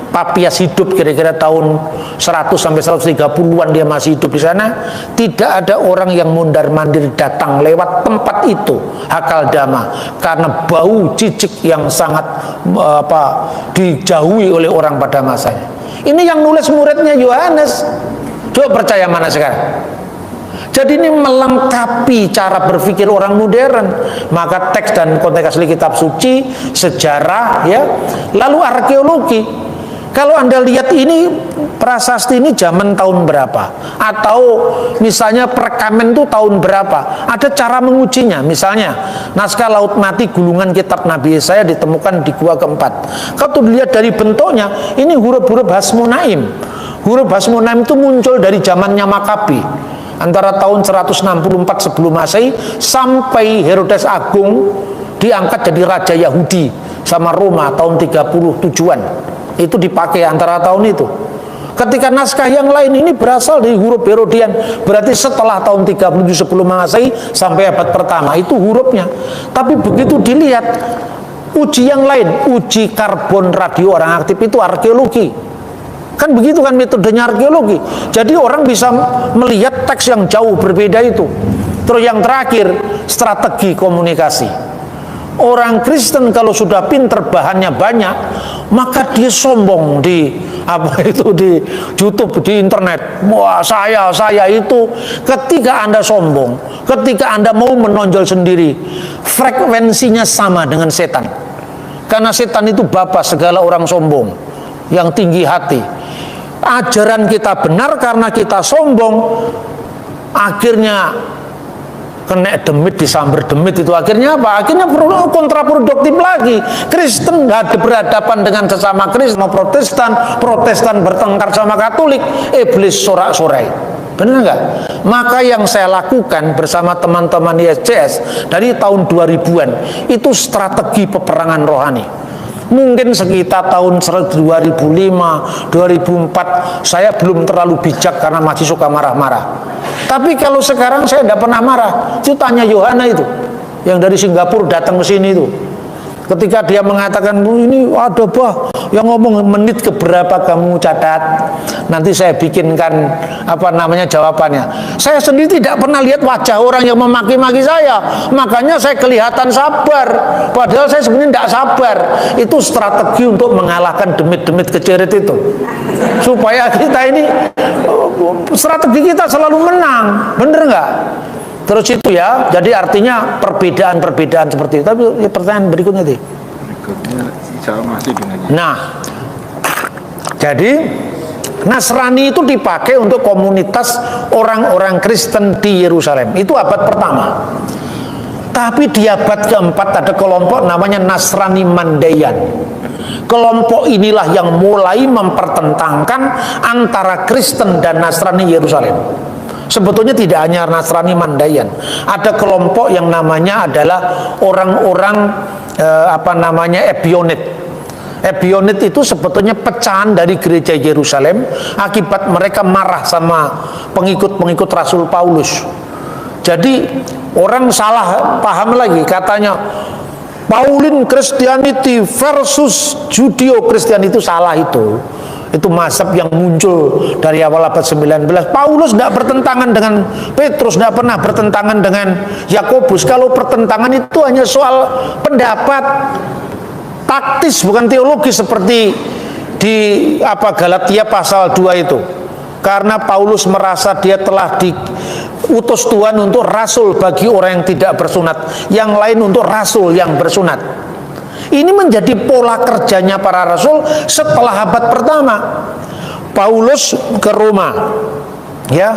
Papias hidup kira-kira tahun 100 sampai 130-an dia masih hidup di sana, tidak ada orang yang mondar-mandir datang lewat tempat itu, Hakaldama, karena bau cicik yang sangat dijauhi oleh orang pada masanya. Ini yang nulis muridnya Yohanes. Coba percaya mana sekarang? Jadi ini melengkapi cara berpikir orang modern. Maka teks dan konteks asli kitab suci, sejarah, ya, lalu arkeologi. Kalau Anda lihat ini prasasti ini zaman tahun berapa, atau misalnya perekamen itu tahun berapa, ada cara mengujinya. Misalnya naskah Laut Mati gulungan kitab Nabi Yesaya ditemukan di gua keempat. Kalau dilihat dari bentuknya, ini huruf-huruf Hasmonaim. Huruf Hasmonaim itu muncul dari zamannya Makabi, antara tahun 164 sebelum Masehi sampai Herodes Agung diangkat jadi raja Yahudi sama Roma tahun 37-an. Itu dipakai antara tahun itu. Ketika naskah yang lain ini berasal dari huruf Herodian, berarti setelah tahun 37 sebelum Masehi sampai abad pertama itu hurufnya. Tapi begitu dilihat uji yang lain, uji karbon radio orang aktif, itu arkeologi. Kan begitu kan metodenya arkeologi. Jadi orang bisa melihat teks yang jauh berbeda itu. Terus yang terakhir, strategi komunikasi. Orang Kristen kalau sudah pinter, bahannya banyak, maka dia sombong di di YouTube, di internet. Wah, saya itu. Ketika Anda sombong, ketika Anda mau menonjol sendiri, frekuensinya sama dengan setan. Karena setan itu bapa segala orang sombong, yang tinggi hati. Ajaran kita benar karena kita sombong, akhirnya kena demit, disamber demit. Itu akhirnya apa? Akhirnya kontraproduktif lagi. Kristen berhadapan dengan sesama Kristen, Protestan bertengkar sama Katolik, iblis sorak-sorai. Benar nggak? Maka yang saya lakukan bersama teman-teman ISCS dari tahun 2000-an itu strategi peperangan rohani. Mungkin sekitar tahun 2005, 2004 saya belum terlalu bijak karena masih suka marah-marah. Tapi kalau sekarang saya tidak pernah marah. Itu tanya Yohana itu, yang dari Singapura datang ke sini itu. Ketika dia mengatakan, ini ada bah yang ngomong menit keberapa kamu catat, nanti saya bikinkan jawabannya. Saya sendiri tidak pernah lihat wajah orang yang memaki-maki saya, makanya saya kelihatan sabar, padahal saya sebenarnya tidak sabar. Itu strategi untuk mengalahkan demit-demit kecerit itu, supaya kita ini, strategi kita selalu menang. Bener nggak? Terus itu ya, jadi artinya perbedaan-perbedaan seperti itu. Tapi ya, pertanyaan berikutnya deh. Nah, jadi Nasrani itu dipakai untuk komunitas orang-orang Kristen di Yerusalem. Itu abad pertama. Tapi di abad keempat ada kelompok namanya Nasrani Mandaean. Kelompok inilah yang mulai mempertentangkan antara Kristen dan Nasrani Yerusalem. Sebetulnya tidak hanya Nasrani Mandaean, ada kelompok yang namanya adalah orang-orang Ebionit. Ebionit itu sebetulnya pecahan dari gereja Yerusalem akibat mereka marah sama pengikut-pengikut Rasul Paulus. Jadi orang salah paham lagi, katanya Pauline Christianity versus Judeo Christianity, itu salah itu. Itu mazhab yang muncul dari awal abad 19. Paulus tidak bertentangan dengan Petrus, tidak pernah bertentangan dengan Yakobus. Kalau pertentangan itu hanya soal pendapat taktis, bukan teologi seperti di Galatia pasal 2 itu. Karena Paulus merasa dia telah diutus Tuhan untuk rasul bagi orang yang tidak bersunat, yang lain untuk rasul yang bersunat. Ini menjadi pola kerjanya para rasul setelah abad pertama. Paulus ke Roma, ya,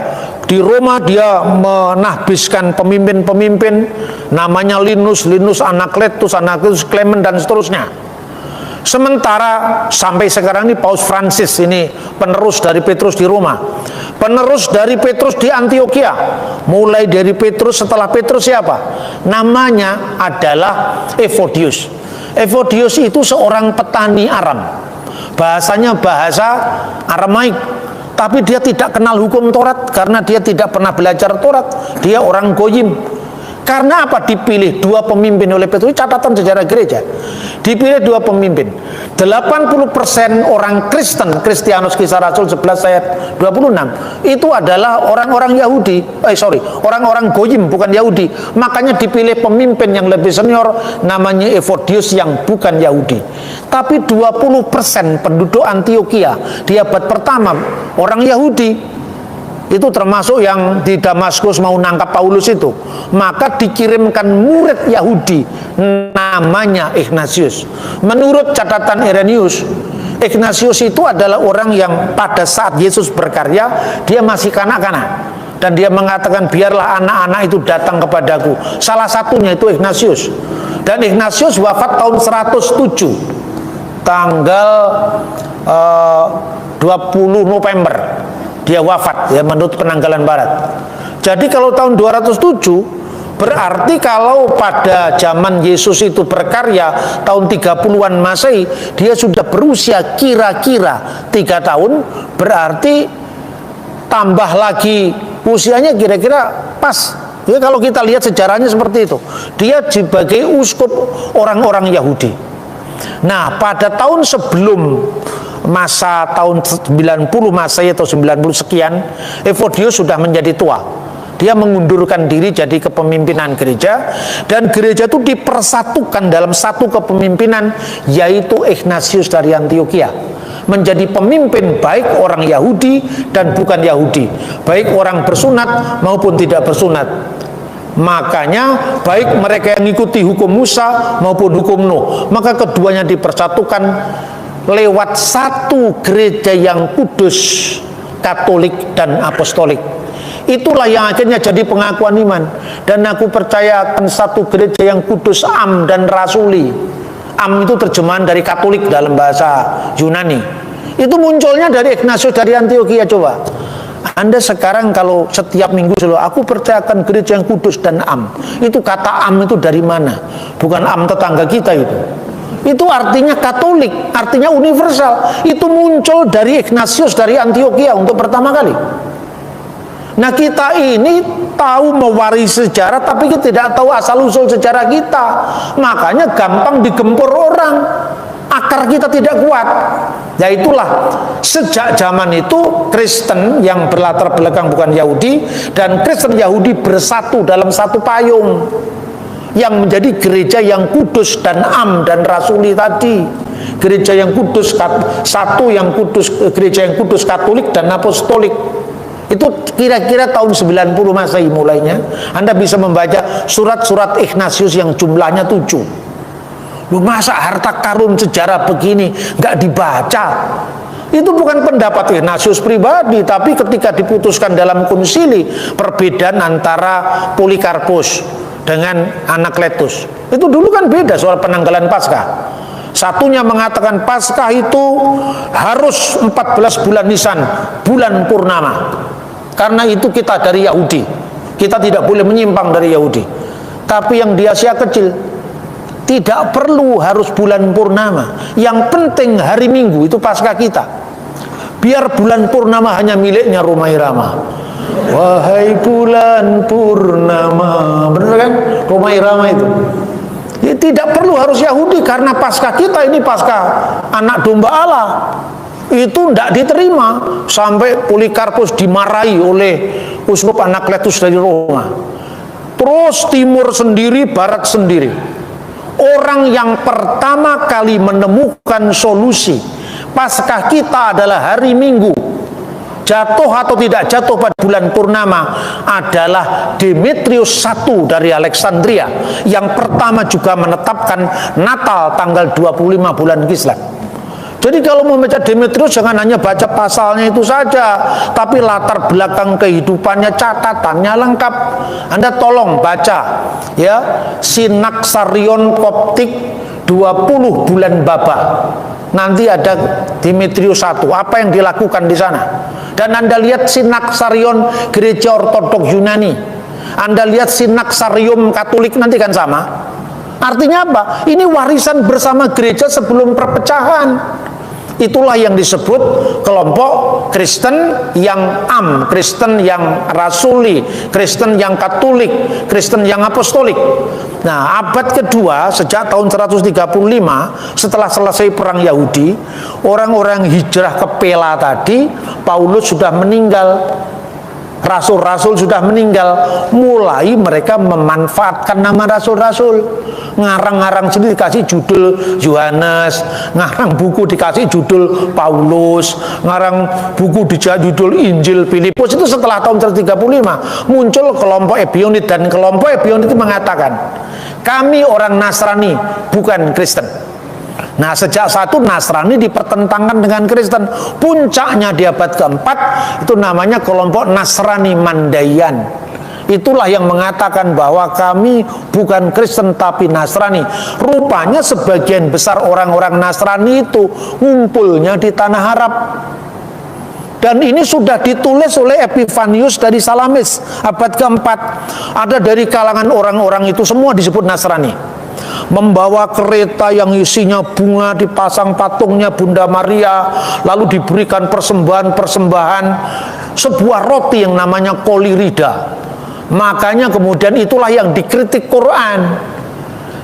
di Roma dia menahbiskan pemimpin-pemimpin, namanya Linus, Anakletus, Clement dan seterusnya. Sementara sampai sekarang ini Paus Francis ini penerus dari Petrus di Roma, penerus dari Petrus di Antioquia. Mulai dari Petrus, setelah Petrus siapa? Namanya adalah Evodius. Evodius itu seorang petani Aram. Bahasanya bahasa Aramaik, tapi dia tidak kenal hukum Taurat karena dia tidak pernah belajar Taurat. Dia orang Goyim. Karena apa dipilih dua pemimpin oleh Petrus? Catatan sejarah gereja. Dipilih dua pemimpin. 80% orang Kristen, Kristianus Kisah Rasul 11 ayat 26, itu adalah orang-orang Yahudi. Orang-orang Goyim, bukan Yahudi. Makanya dipilih pemimpin yang lebih senior, namanya Evodius, yang bukan Yahudi. Tapi 20% penduduk Antioquia di abad pertama orang Yahudi. Itu termasuk yang di Damaskus mau nangkap Paulus itu. Maka dikirimkan murid Yahudi namanya Ignatius. Menurut catatan Irenaeus, Ignatius itu adalah orang yang pada saat Yesus berkarya dia masih kanak-kanak, dan dia mengatakan biarlah anak-anak itu datang kepadaku. Salah satunya itu Ignatius. Dan Ignatius wafat tahun 107 tanggal 20 November. Dia wafat ya menurut penanggalan barat. Jadi kalau tahun 207 berarti kalau pada zaman Yesus itu berkarya tahun 30-an Masehi, dia sudah berusia kira-kira 3 tahun, berarti tambah lagi usianya kira-kira pas. Ya, kalau kita lihat sejarahnya seperti itu. Dia sebagai uskup orang-orang Yahudi. Nah, pada tahun sebelum masa tahun 90 Masehi atau 90 sekian, Evodius sudah menjadi tua. Dia mengundurkan diri jadi kepemimpinan gereja, dan gereja itu dipersatukan dalam satu kepemimpinan, yaitu Ignatius dari Antioquia menjadi pemimpin baik orang Yahudi dan bukan Yahudi, baik orang bersunat maupun tidak bersunat. Makanya baik mereka yang mengikuti hukum Musa maupun hukum Nuh, maka keduanya dipersatukan lewat satu gereja yang kudus, Katolik dan Apostolik. Itulah yang akhirnya jadi pengakuan iman. Dan aku percaya akan satu gereja yang kudus, am dan rasuli. Am itu terjemahan dari Katolik dalam bahasa Yunani. Itu munculnya dari Ignatius dari Antioquia. Coba Anda sekarang kalau setiap minggu selalu aku percayakan gereja yang kudus dan am, itu kata am itu dari mana? Bukan am tetangga kita itu. Itu artinya Katolik, artinya universal. Itu muncul dari Ignatius dari Antioquia untuk pertama kali. Nah, kita ini tahu mewarisi sejarah, tapi kita tidak tahu asal-usul sejarah kita. Makanya gampang digempur orang. Akar kita tidak kuat. Ya itulah, sejak zaman itu Kristen yang berlatar belakang bukan Yahudi dan Kristen Yahudi bersatu dalam satu payung, yang menjadi gereja yang kudus dan am dan rasuli tadi. Gereja yang kudus, satu yang kudus, gereja yang kudus Katolik dan Apostolik. Itu kira-kira tahun 90 Masehi mulainya. Anda bisa membaca surat-surat Ignatius yang jumlahnya 7. Lu masa harta karun sejarah begini nggak dibaca? Itu bukan pendapat Ignatius pribadi, tapi ketika diputuskan dalam konsili perbedaan antara Polikarpus dengan Anakletus. Itu dulu kan beda soal penanggalan Paskah. Satunya mengatakan Paskah itu harus 14 bulan Nisan, bulan purnama. Karena itu kita dari Yahudi. Kita tidak boleh menyimpang dari Yahudi. Tapi yang di Asia kecil tidak perlu harus bulan purnama. Yang penting hari Minggu itu Paskah kita. Biar bulan purnama hanya miliknya Rhoma Irama. Wahai bulan purnama, benar kan? Rhoma Irama itu. Ya, tidak perlu harus Yahudi karena Paskah kita ini Paskah anak domba Allah. Itu tidak diterima sampai Polikarpus dimarahi oleh uskup Anakletus dari Roma. Terus timur sendiri, barat sendiri. Orang yang pertama kali menemukan solusi Paskah kita adalah hari Minggu, jatuh atau tidak jatuh pada bulan purnama, adalah Demetrius I dari Alexandria, yang pertama juga menetapkan Natal tanggal 25 bulan Kislev. Jadi kalau mau baca Demetrius jangan hanya baca pasalnya itu saja, tapi latar belakang kehidupannya, catatannya lengkap. Anda tolong baca ya Sinaksarion Koptik 20 bulan baba. Nanti ada Dimitrius I. Apa yang dilakukan di sana? Dan Anda lihat Sinaksarion gereja ortodok Yunani, Anda lihat Sinaksarium Katolik, nanti kan sama. Artinya apa? Ini warisan bersama gereja sebelum perpecahan. Itulah yang disebut kelompok Kristen yang Kristen yang rasuli, Kristen yang Katolik, Kristen yang apostolik. Nah, abad kedua, sejak tahun 135 setelah selesai perang Yahudi, orang-orang hijrah ke Pela tadi, Paulus sudah meninggal, rasul-rasul sudah meninggal, mulai mereka memanfaatkan nama rasul-rasul, ngarang-ngarang sendiri, dikasih judul Yohanes, ngarang buku dikasih judul Paulus, ngarang buku dikasih judul Injil Filipus. Itu setelah tahun 135 muncul kelompok Ebionit, dan kelompok Ebionit itu mengatakan, kami orang Nasrani, bukan Kristen. Nah, sejak satu Nasrani dipertentangkan dengan Kristen. Puncaknya di abad keempat itu namanya kelompok Nasrani Mandayan. Itulah yang mengatakan bahwa kami bukan Kristen tapi Nasrani. Rupanya sebagian besar orang-orang Nasrani itu ngumpulnya di tanah Arab. Dan ini sudah ditulis oleh Epifanius dari Salamis abad keempat. Ada dari kalangan orang-orang itu semua disebut Nasrani. Membawa kereta yang isinya bunga, dipasang patungnya Bunda Maria, lalu diberikan persembahan-persembahan, sebuah roti yang namanya kolirida. Makanya kemudian itulah yang dikritik Quran.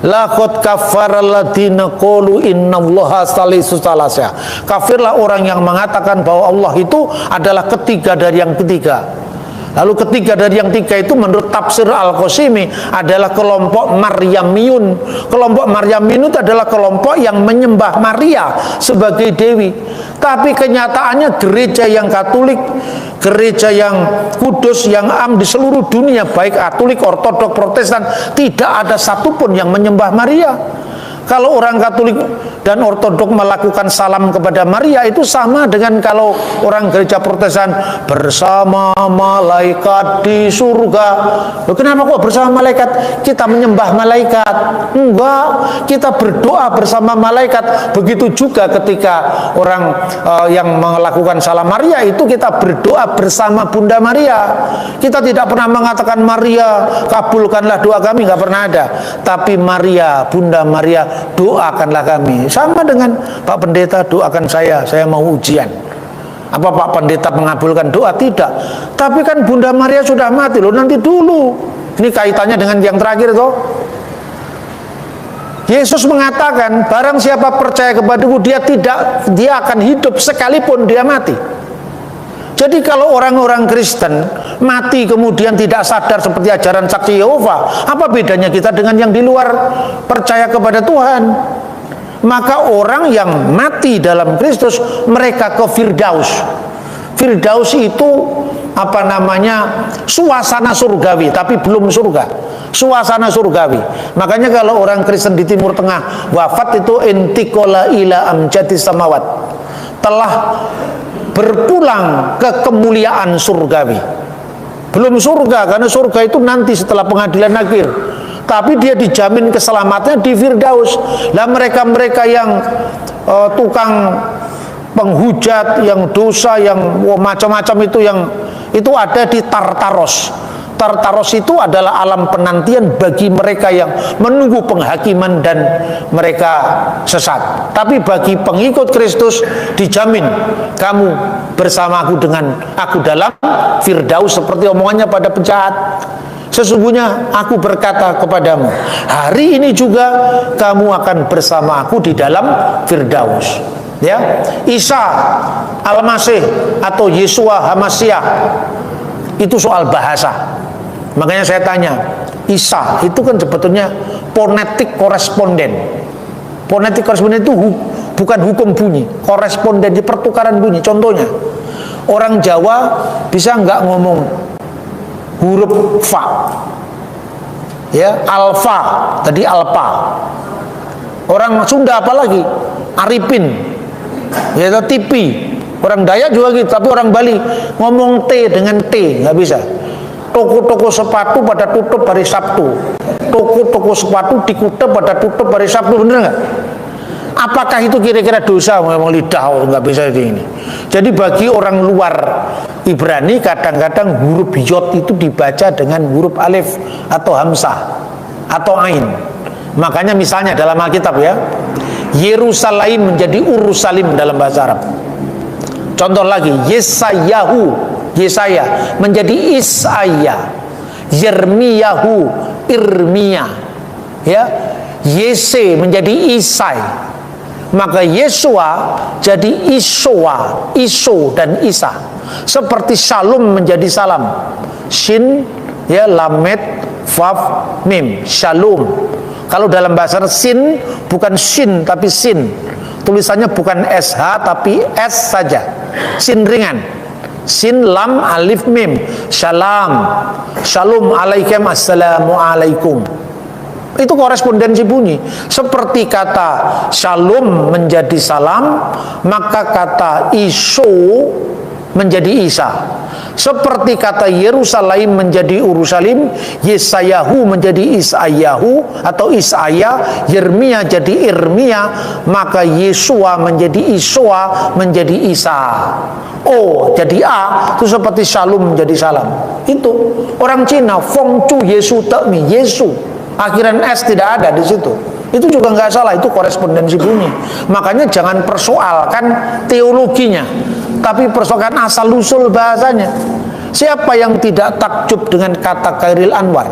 Laqad kafara alladziina qalu innallaha salisu salasa. Kafirlah orang yang mengatakan bahwa Allah itu adalah ketiga dari yang ketiga. Lalu ketiga dari yang tiga itu menurut tafsir Al-Qasimi adalah kelompok Maryamiyun. Kelompok Maryamiyun itu adalah kelompok yang menyembah Maria sebagai dewi. Tapi kenyataannya gereja yang Katolik, gereja yang kudus, yang di seluruh dunia, baik Katolik, Ortodok, Protestan, tidak ada satupun yang menyembah Maria. Kalau orang Katolik dan Ortodok melakukan salam kepada Maria, itu sama dengan kalau orang gereja Protestan bersama malaikat di surga. Loh, kenapa kok bersama malaikat? Kita menyembah malaikat? Enggak, kita berdoa bersama malaikat. Begitu juga ketika orang yang melakukan salam Maria, itu kita berdoa bersama Bunda Maria. Kita tidak pernah mengatakan, Maria kabulkanlah doa kami, nggak pernah ada. Tapi Maria, Bunda Maria, doakanlah kami. Sama dengan Pak Pendeta, doakan saya mau ujian. Apa Pak Pendeta mengabulkan doa? Tidak. Tapi kan Bunda Maria sudah mati loh, nanti dulu. Ini kaitannya dengan yang terakhir toh. Yesus mengatakan, barang siapa percaya kepadaku, dia akan hidup sekalipun dia mati. Jadi kalau orang-orang Kristen mati kemudian tidak sadar seperti ajaran saksi Yehova, apa bedanya kita dengan yang di luar percaya kepada Tuhan? Maka orang yang mati dalam Kristus, mereka ke Firdaus. Firdaus itu apa namanya, suasana surgawi, tapi belum surga. Suasana surgawi. Makanya kalau orang Kristen di Timur Tengah wafat itu intikola ila amjadi samawat, telah berpulang ke kemuliaan surgawi. Belum surga, karena surga itu nanti setelah pengadilan akhir. Tapi dia dijamin keselamatannya di Firdaus. Lah mereka-mereka yang tukang penghujat, yang dosa, yang macam-macam itu ada di Tartaros. Tartaros itu adalah alam penantian bagi mereka yang menunggu penghakiman dan mereka sesat. Tapi bagi pengikut Kristus dijamin, kamu bersamaku dengan aku dalam Firdaus, seperti omongannya pada penjahat. Sesungguhnya aku berkata kepadamu, hari ini juga kamu akan bersama aku di dalam Firdaus. Ya, Isa Al-Masih atau Yesua Hamasyah itu soal bahasa. Makanya saya tanya, Isa itu kan sebetulnya fonetik koresponden. Fonetik koresponden itu bukan hukum bunyi, koresponden di pertukaran bunyi. Contohnya, orang Jawa bisa nggak ngomong huruf fa, ya, alfa, tadi alpa. Orang Sunda apalagi, Arifin, ya, tipi. Orang Dayak juga gitu, tapi orang Bali ngomong T dengan T nggak bisa. Toko-toko sepatu pada tutup hari Sabtu. toko-toko sepatu dikutup pada tutup hari Sabtu, bener nggak? Apakah itu kira-kira dosa? Memang lidah nggak bisa ini. Jadi bagi orang luar Ibrani kadang-kadang huruf yod itu dibaca dengan huruf alif atau hamzah atau ain. Makanya misalnya dalam Alkitab ya, Yerusalem menjadi Urusalim dalam bahasa Arab. Contoh lagi, Yesaya menjadi Isaya, Yermiyahu Irmia, ya, Yese menjadi Isai. Maka Yesua jadi Isoa, Iso dan Isa. Seperti Shalom menjadi Salam. Shin, ya, Lamed, Vav, Mim, Shalom. Kalau dalam bahasa Sin bukan Shin tapi Sin. Tulisannya bukan SH tapi S saja. Sin ringan. Sin, Lam, Alif, Mim. Shalom. Shalom alaikum, assalamu alaikum. Itu korespondensi bunyi. Seperti kata Shalom menjadi salam, maka kata Iso menjadi Isa. Seperti kata Yerusalem menjadi Urusalim, Yesayahu menjadi Isayahu atau Isaya, Yeremia jadi Irmia, maka Yesua menjadi Isoa menjadi Isa. O jadi A, itu seperti Shalom menjadi salam. Itu orang Cina, Feng Chu Yesu Tekmi, Yesu. Akhiran S tidak ada di situ. Itu juga nggak salah, itu korespondensi bunyi. Makanya jangan persoalkan teologinya, tapi persoalkan asal-usul bahasanya. Siapa yang tidak takjub dengan kata Khairil Anwar?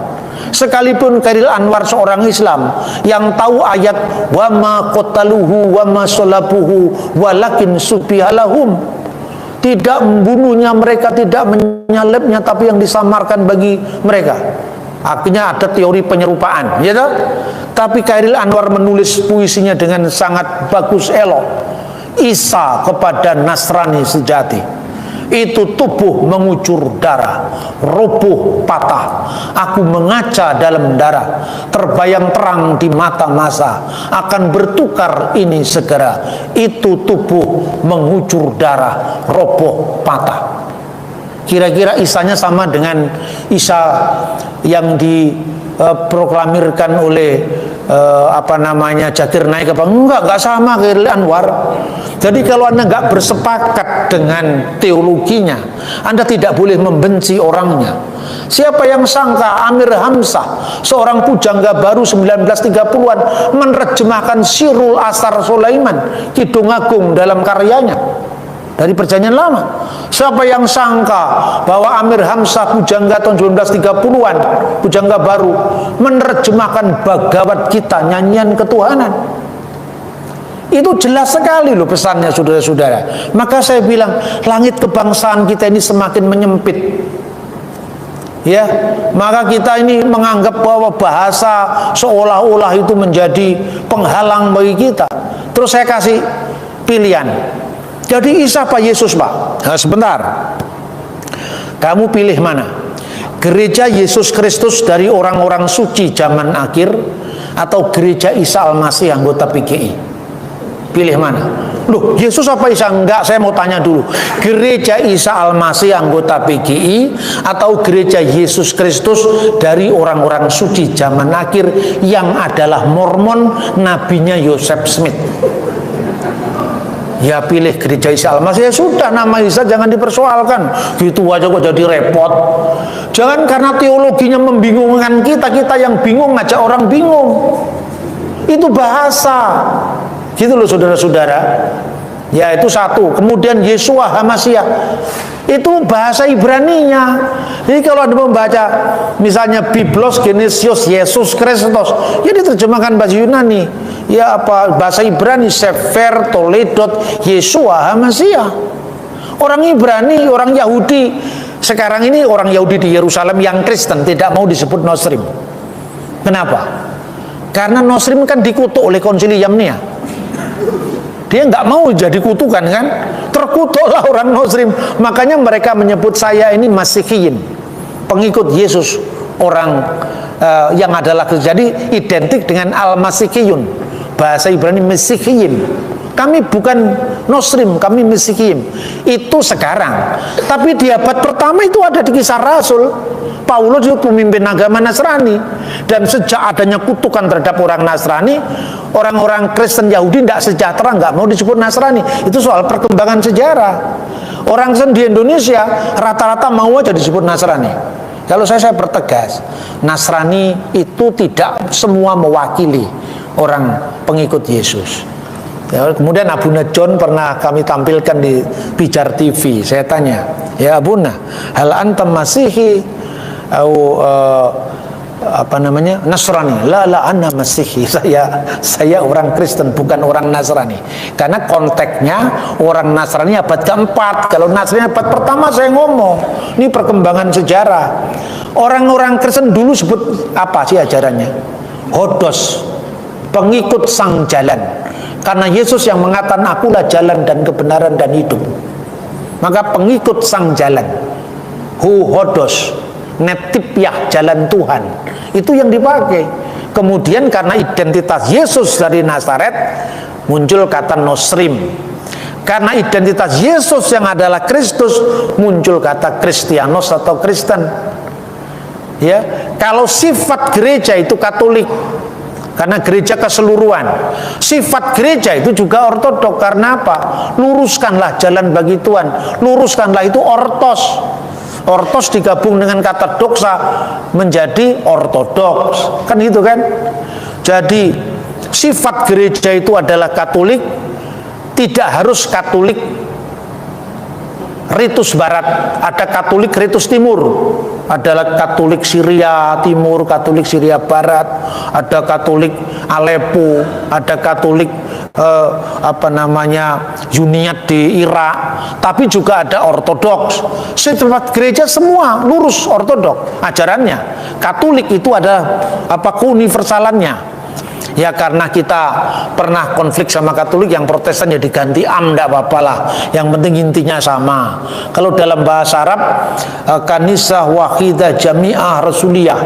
Sekalipun Khairil Anwar seorang Islam yang tahu ayat wa ma qataluhu wa ma salabuhu walakin subihalahum. Tidak membunuhnya mereka, tidak menyalibnya, tapi yang disamarkan bagi mereka. Akhirnya ada teori penyerupaan, ya toh? Tapi Khairil Anwar menulis puisinya dengan sangat bagus, elok. Isa kepada Nasrani sejati, itu tubuh mengucur darah, roboh patah. Aku mengaca dalam darah, terbayang terang di mata masa. Akan bertukar ini segera. Itu tubuh mengucur darah, roboh patah. Kira-kira Isanya sama dengan Isa yang diproklamirkan oleh Zakir Naik apa? Enggak sama Khairil Anwar. Jadi kalau Anda enggak bersepakat dengan teologinya, Anda tidak boleh membenci orangnya. Siapa yang sangka Amir Hamzah, seorang pujangga baru 1930-an, menerjemahkan Sirul Asar Sulaiman, Kidung Agung dalam karyanya dari Perjanjian Lama. Siapa yang sangka bahwa Amir Hamzah pujangga tahun 1930-an, pujangga baru, menerjemahkan Bhagavad Gita, nyanyian ketuhanan. Itu jelas sekali loh pesannya, saudara-saudara. Maka saya bilang, langit kebangsaan kita ini semakin menyempit. Ya, maka kita ini menganggap bahwa bahasa seolah-olah itu menjadi penghalang bagi kita. Terus saya kasih pilihan. Jadi Isa apa Yesus, Pak? Nah, sebentar. Kamu pilih mana? Gereja Yesus Kristus dari orang-orang suci zaman akhir atau gereja Isa Al-Masih anggota PGI? Pilih mana? Loh, Yesus apa Isa? Enggak, saya mau tanya dulu. Gereja Isa Al-Masih anggota PGI atau gereja Yesus Kristus dari orang-orang suci zaman akhir yang adalah Mormon, nabinya Joseph Smith? Ya pilih gereja Isa Al-Masih. Ya sudah, nama Isa jangan dipersoalkan. Gitu aja kok jadi repot. Jangan karena teologinya membingungkan kita yang bingung ngajak orang bingung. Itu bahasa. Gitu loh saudara-saudara. Ya itu satu. Kemudian Yesua Hamasiah, itu bahasa Ibraninya. Jadi kalau Anda membaca misalnya Biblos Genesios Yesus Kristus, ya diterjemahkan bahasa Yunani. Ya apa bahasa Ibrani Sefer Toledot Yesua Hamasiah. Orang Ibrani, orang Yahudi. Sekarang ini orang Yahudi di Yerusalem yang Kristen tidak mau disebut Nosrim. Kenapa? Karena Nosrim kan dikutuk oleh Konsili Yamnia. Dia nggak mau jadi kutukan kan, terkutuklah orang Nosrim. Makanya mereka menyebut saya ini Masihiyin, pengikut Yesus, orang yang adalah jadi identik dengan Al-Masihiyun, bahasa Ibrani Masihiyin, Kami bukan Muslim, kami Mesikim. Itu sekarang. Tapi di abad pertama itu ada di Kisah Rasul. Paulus itu pemimpin agama Nasrani. Dan sejak adanya kutukan terhadap orang Nasrani, orang-orang Kristen Yahudi tidak sejahtera, nggak mau disebut Nasrani. Itu soal perkembangan sejarah. Orang di Indonesia rata-rata mau aja disebut Nasrani. Kalau saya pertegas, Nasrani itu tidak semua mewakili orang pengikut Yesus. Ya, kemudian Abuna John pernah kami tampilkan di Pijar TV. Saya tanya, ya Abuna, hal antam masihi atau Nasrani? La ana masihi. Saya orang Kristen, bukan orang Nasrani. Karena konteksnya orang Nasrani abad keempat. Kalau Nasrani abad pertama saya ngomong, ini perkembangan sejarah. Orang-orang Kristen dulu sebut apa sih ajarannya? Hodos, pengikut sang jalan. Karena Yesus yang mengatakan akulah jalan dan kebenaran dan hidup. Maka pengikut sang jalan, hodos, netipyah, jalan Tuhan, itu yang dipakai. Kemudian karena identitas Yesus dari Nazaret, muncul kata Nosrim. Karena identitas Yesus yang adalah Kristus, muncul kata Kristianos atau Kristen. Ya, kalau sifat gereja itu Katolik, karena gereja keseluruhan. Sifat gereja itu juga ortodok. Karena apa? Luruskanlah jalan bagi Tuhan. Luruskanlah itu ortos. Ortos digabung dengan kata doksa menjadi ortodoks. Kan gitu kan? Jadi sifat gereja itu adalah Katolik. Tidak harus Katolik ritus barat. Ada Katolik ritus timur. Adalah Katolik Syria Timur, Katolik Syria Barat, ada Katolik Aleppo, ada Katolik Yuniat di Irak, tapi juga ada Ortodoks. Setiap gereja semua lurus ortodoks ajarannya. Katolik itu ada keuniversalannya. Ya karena kita pernah konflik sama Katolik, yang Protestan ya diganti tidak apa-apa lah. Yang penting intinya sama. Kalau dalam bahasa Arab, kanisah wahidah jami'ah rasuliyah.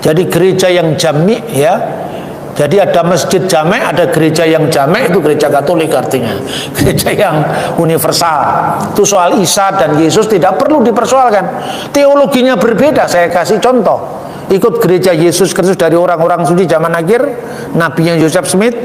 Jadi gereja yang jami' ya. Jadi ada masjid jami', ada gereja yang jami', itu gereja Katolik artinya. Gereja yang universal. Itu soal Isa dan Yesus tidak perlu dipersoalkan. Teologinya berbeda, saya kasih contoh. Ikut gereja Yesus Kristus dari orang-orang suci zaman akhir, nabinya Joseph Smith,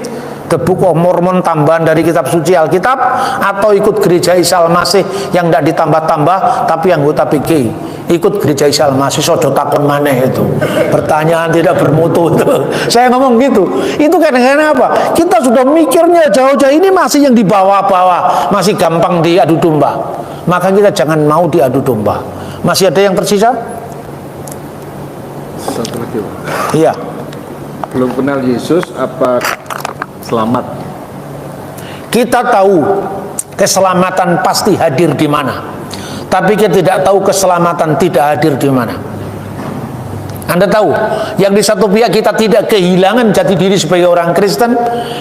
The Book of Mormon tambahan dari kitab suci Alkitab, atau ikut gereja Isa Al-Masih yang tidak ditambah-tambah tapi anggota PG. Ikut gereja Isa Al-Masih, sojo takon maneh itu. Pertanyaan tidak bermutu itu. Saya ngomong gitu. Itu kadang-kadang apa? Kita sudah mikirnya jauh-jauh, ini masih yang di bawah-bawah, masih gampang diadu domba. Maka kita jangan mau diadu domba. Masih ada yang tersisa? Satu lagi, Pak. Iya. Belum kenal Yesus apa selamat? Kita tahu keselamatan pasti hadir di mana, tapi kita tidak tahu keselamatan tidak hadir di mana. Anda tahu, yang di satu pihak kita tidak kehilangan jati diri sebagai orang Kristen,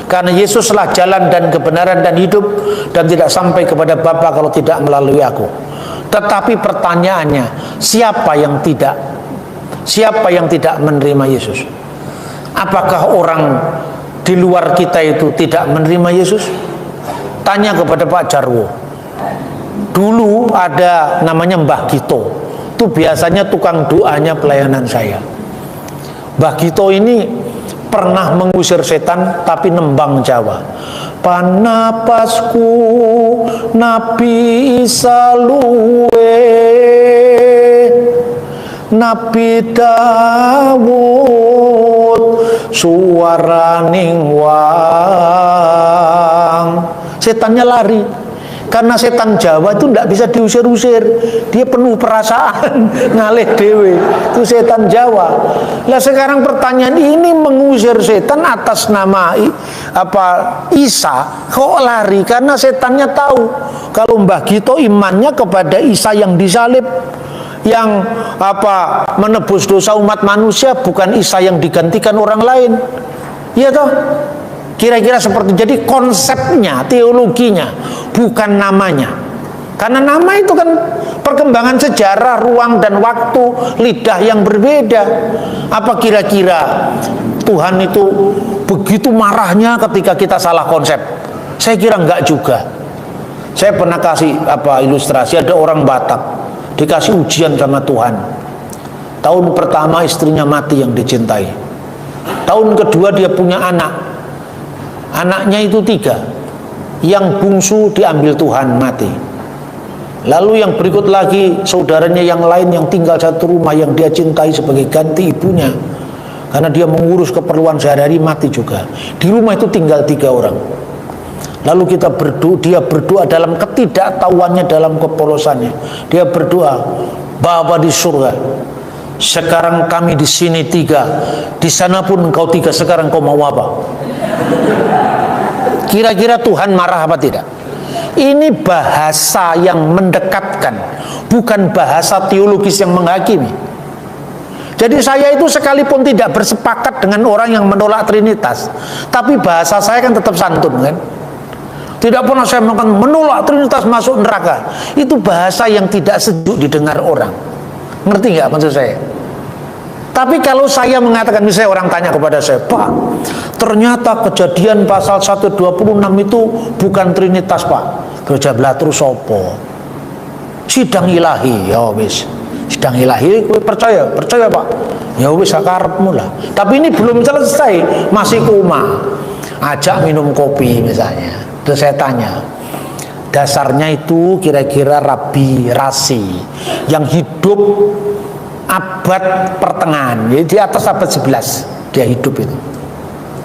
karena Yesuslah jalan dan kebenaran dan hidup, dan tidak sampai kepada Bapa kalau tidak melalui aku. Tetapi pertanyaannya, siapa yang tidak menerima Yesus? Apakah orang di luar kita itu tidak menerima Yesus? Tanya kepada Pak Jarwo. Dulu ada namanya Mbah Gito. Itu biasanya tukang doanya pelayanan saya. Mbah Gito ini pernah mengusir setan tapi nembang Jawa. Panapasku Nabi Isa luwe, Nabi Dawud suaraning wang. Setannya lari. Karena setan Jawa itu tidak bisa diusir-usir. Dia penuh perasaan, ngalih dewe. Itu setan Jawa. Nah sekarang pertanyaan, ini mengusir setan atas nama Isa, kok lari? Karena setannya tahu kalau Mbah Gito imannya kepada Isa yang disalib, yang menebus dosa umat manusia, bukan Isa yang digantikan orang lain. Iya toh? Kira-kira seperti, jadi konsepnya, teologinya, bukan namanya. Karena nama itu kan perkembangan sejarah, ruang dan waktu, lidah yang berbeda. Apa kira-kira Tuhan itu begitu marahnya ketika kita salah konsep? Saya kira enggak juga. Saya pernah kasih ilustrasi, ada orang Batak dikasih ujian sama Tuhan. Tahun pertama istrinya mati yang dicintai. Tahun kedua dia punya anak. Anaknya itu 3. Yang bungsu diambil Tuhan mati. Lalu yang berikut lagi saudaranya yang lain yang tinggal satu rumah yang dia cintai sebagai ganti ibunya, karena dia mengurus keperluan sehari-hari, mati juga. Di rumah itu tinggal 3 orang. Lalu dia berdoa dalam ketidaktahuannya, dalam kepolosannya. Dia berdoa, Bapa di surga, sekarang kami di sini 3, di sana pun engkau 3, sekarang kau mau apa? Kira-kira Tuhan marah apa tidak? Ini bahasa yang mendekatkan, bukan bahasa teologis yang menghakimi. Jadi saya itu sekalipun tidak bersepakat dengan orang yang menolak Trinitas, tapi bahasa saya kan tetap santun kan. Tidak pernah saya menolak Trinitas masuk neraka. Itu bahasa yang tidak sejuk didengar orang. Ngerti nggak maksud saya? Tapi kalau saya mengatakan, misalnya orang tanya kepada saya, Pak, ternyata kejadian pasal 126 itu bukan Trinitas, Pak. Gereja terus sopo? Sidang ilahi, ya wis. Sidang ilahi, gue percaya Pak. Ya wis sakarepmu lah. Tapi ini belum selesai, masih koma. Ajak minum kopi misalnya. Terus saya tanya, dasarnya itu kira-kira Rabi Rasi yang hidup abad pertengahan, jadi di atas abad 11 dia hidup itu,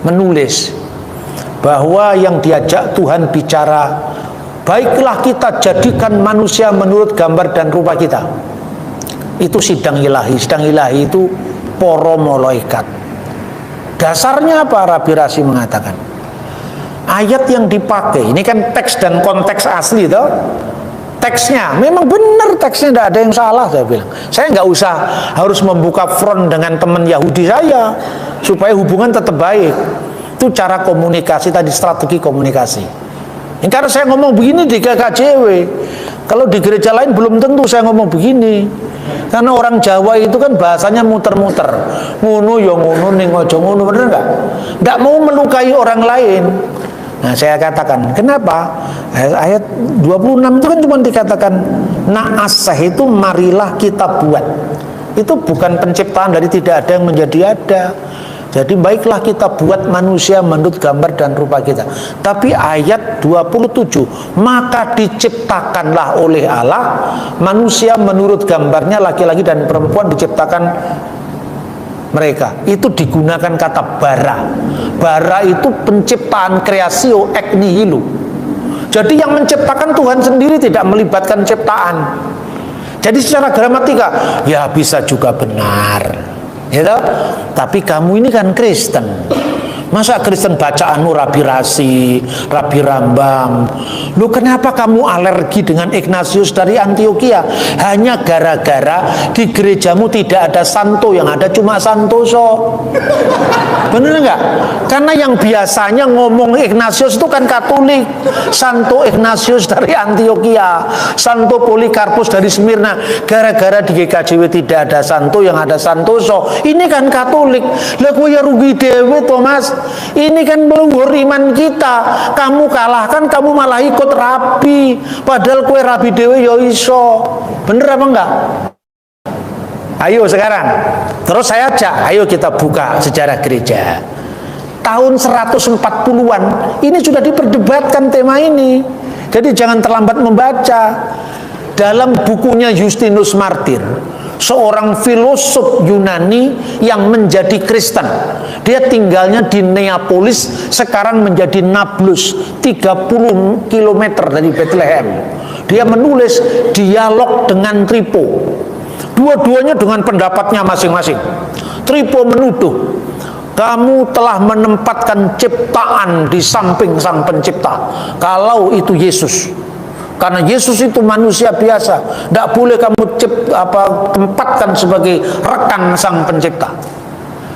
menulis bahwa yang diajak Tuhan bicara, baiklah kita jadikan manusia menurut gambar dan rupa kita. Itu sidang ilahi. Sidang ilahi itu para malaikat. Dasarnya apa? Rabi Rasi mengatakan, ayat yang dipakai ini kan teks dan konteks asli toh. Teksnya memang benar, teksnya tidak ada yang salah. Saya bilang, saya nggak usah harus membuka front dengan teman Yahudi saya supaya hubungan tetap baik. Itu cara komunikasi tadi, strategi komunikasi. Ini karena saya ngomong begini di GKJW, kalau di gereja lain belum tentu saya ngomong begini. Karena orang Jawa itu kan bahasanya muter-muter, ngono ya ngono, ning aja ngono, bener nggak? Nggak mau melukai orang lain. Nah, saya katakan, kenapa? Ayat 26 itu kan cuma dikatakan, na'asah itu marilah kita buat. Itu bukan penciptaan dari tidak ada yang menjadi ada. Jadi baiklah kita buat manusia menurut gambar dan rupa kita. Tapi ayat 27, maka diciptakanlah oleh Allah manusia menurut gambarnya, laki-laki dan perempuan diciptakan mereka. Itu digunakan kata bara. Bara itu penciptaan, kreasio ex nihilo. Jadi yang menciptakan Tuhan sendiri, tidak melibatkan ciptaan. Jadi secara gramatika ya bisa juga benar, gitu. Tapi kamu ini kan Kristen. Masa Kristen bacaanmu Rabi Rasi, Rabi Rambam? Lu kenapa kamu alergi dengan Ignatius dari Antioquia? Hanya gara-gara di gerejamu tidak ada santo, yang ada cuma Santoso. Bener nggak? Karena yang biasanya ngomong Ignatius itu kan Katolik. Santo Ignatius dari Antioquia, Santo Polikarpus dari Smyrna. Gara-gara di GKJW tidak ada santo, yang ada Santoso. Ini kan Katolik. Lah kowe ya rugi dewe Thomas. Ini kan meluhur iman kita. Kamu kalahkan, kamu malah ikut rabi, padahal kue rabi dewe yo iso. Bener apa enggak? Ayo sekarang, terus saya ajak, ayo kita buka sejarah gereja. Tahun 140-an ini sudah diperdebatkan tema ini. Jadi jangan terlambat membaca. Dalam bukunya Justinus Martir, seorang filosof Yunani yang menjadi Kristen. Dia tinggalnya di Neapolis, sekarang menjadi Nablus, 30 km dari Bethlehem. Dia menulis dialog dengan Trypho. Dua-duanya dengan pendapatnya masing-masing. Trypho menuduh, kamu telah menempatkan ciptaan di samping sang pencipta. Kalau itu Yesus, karena Yesus itu manusia biasa, tidak boleh kamu tempatkan sebagai rekan sang pencipta.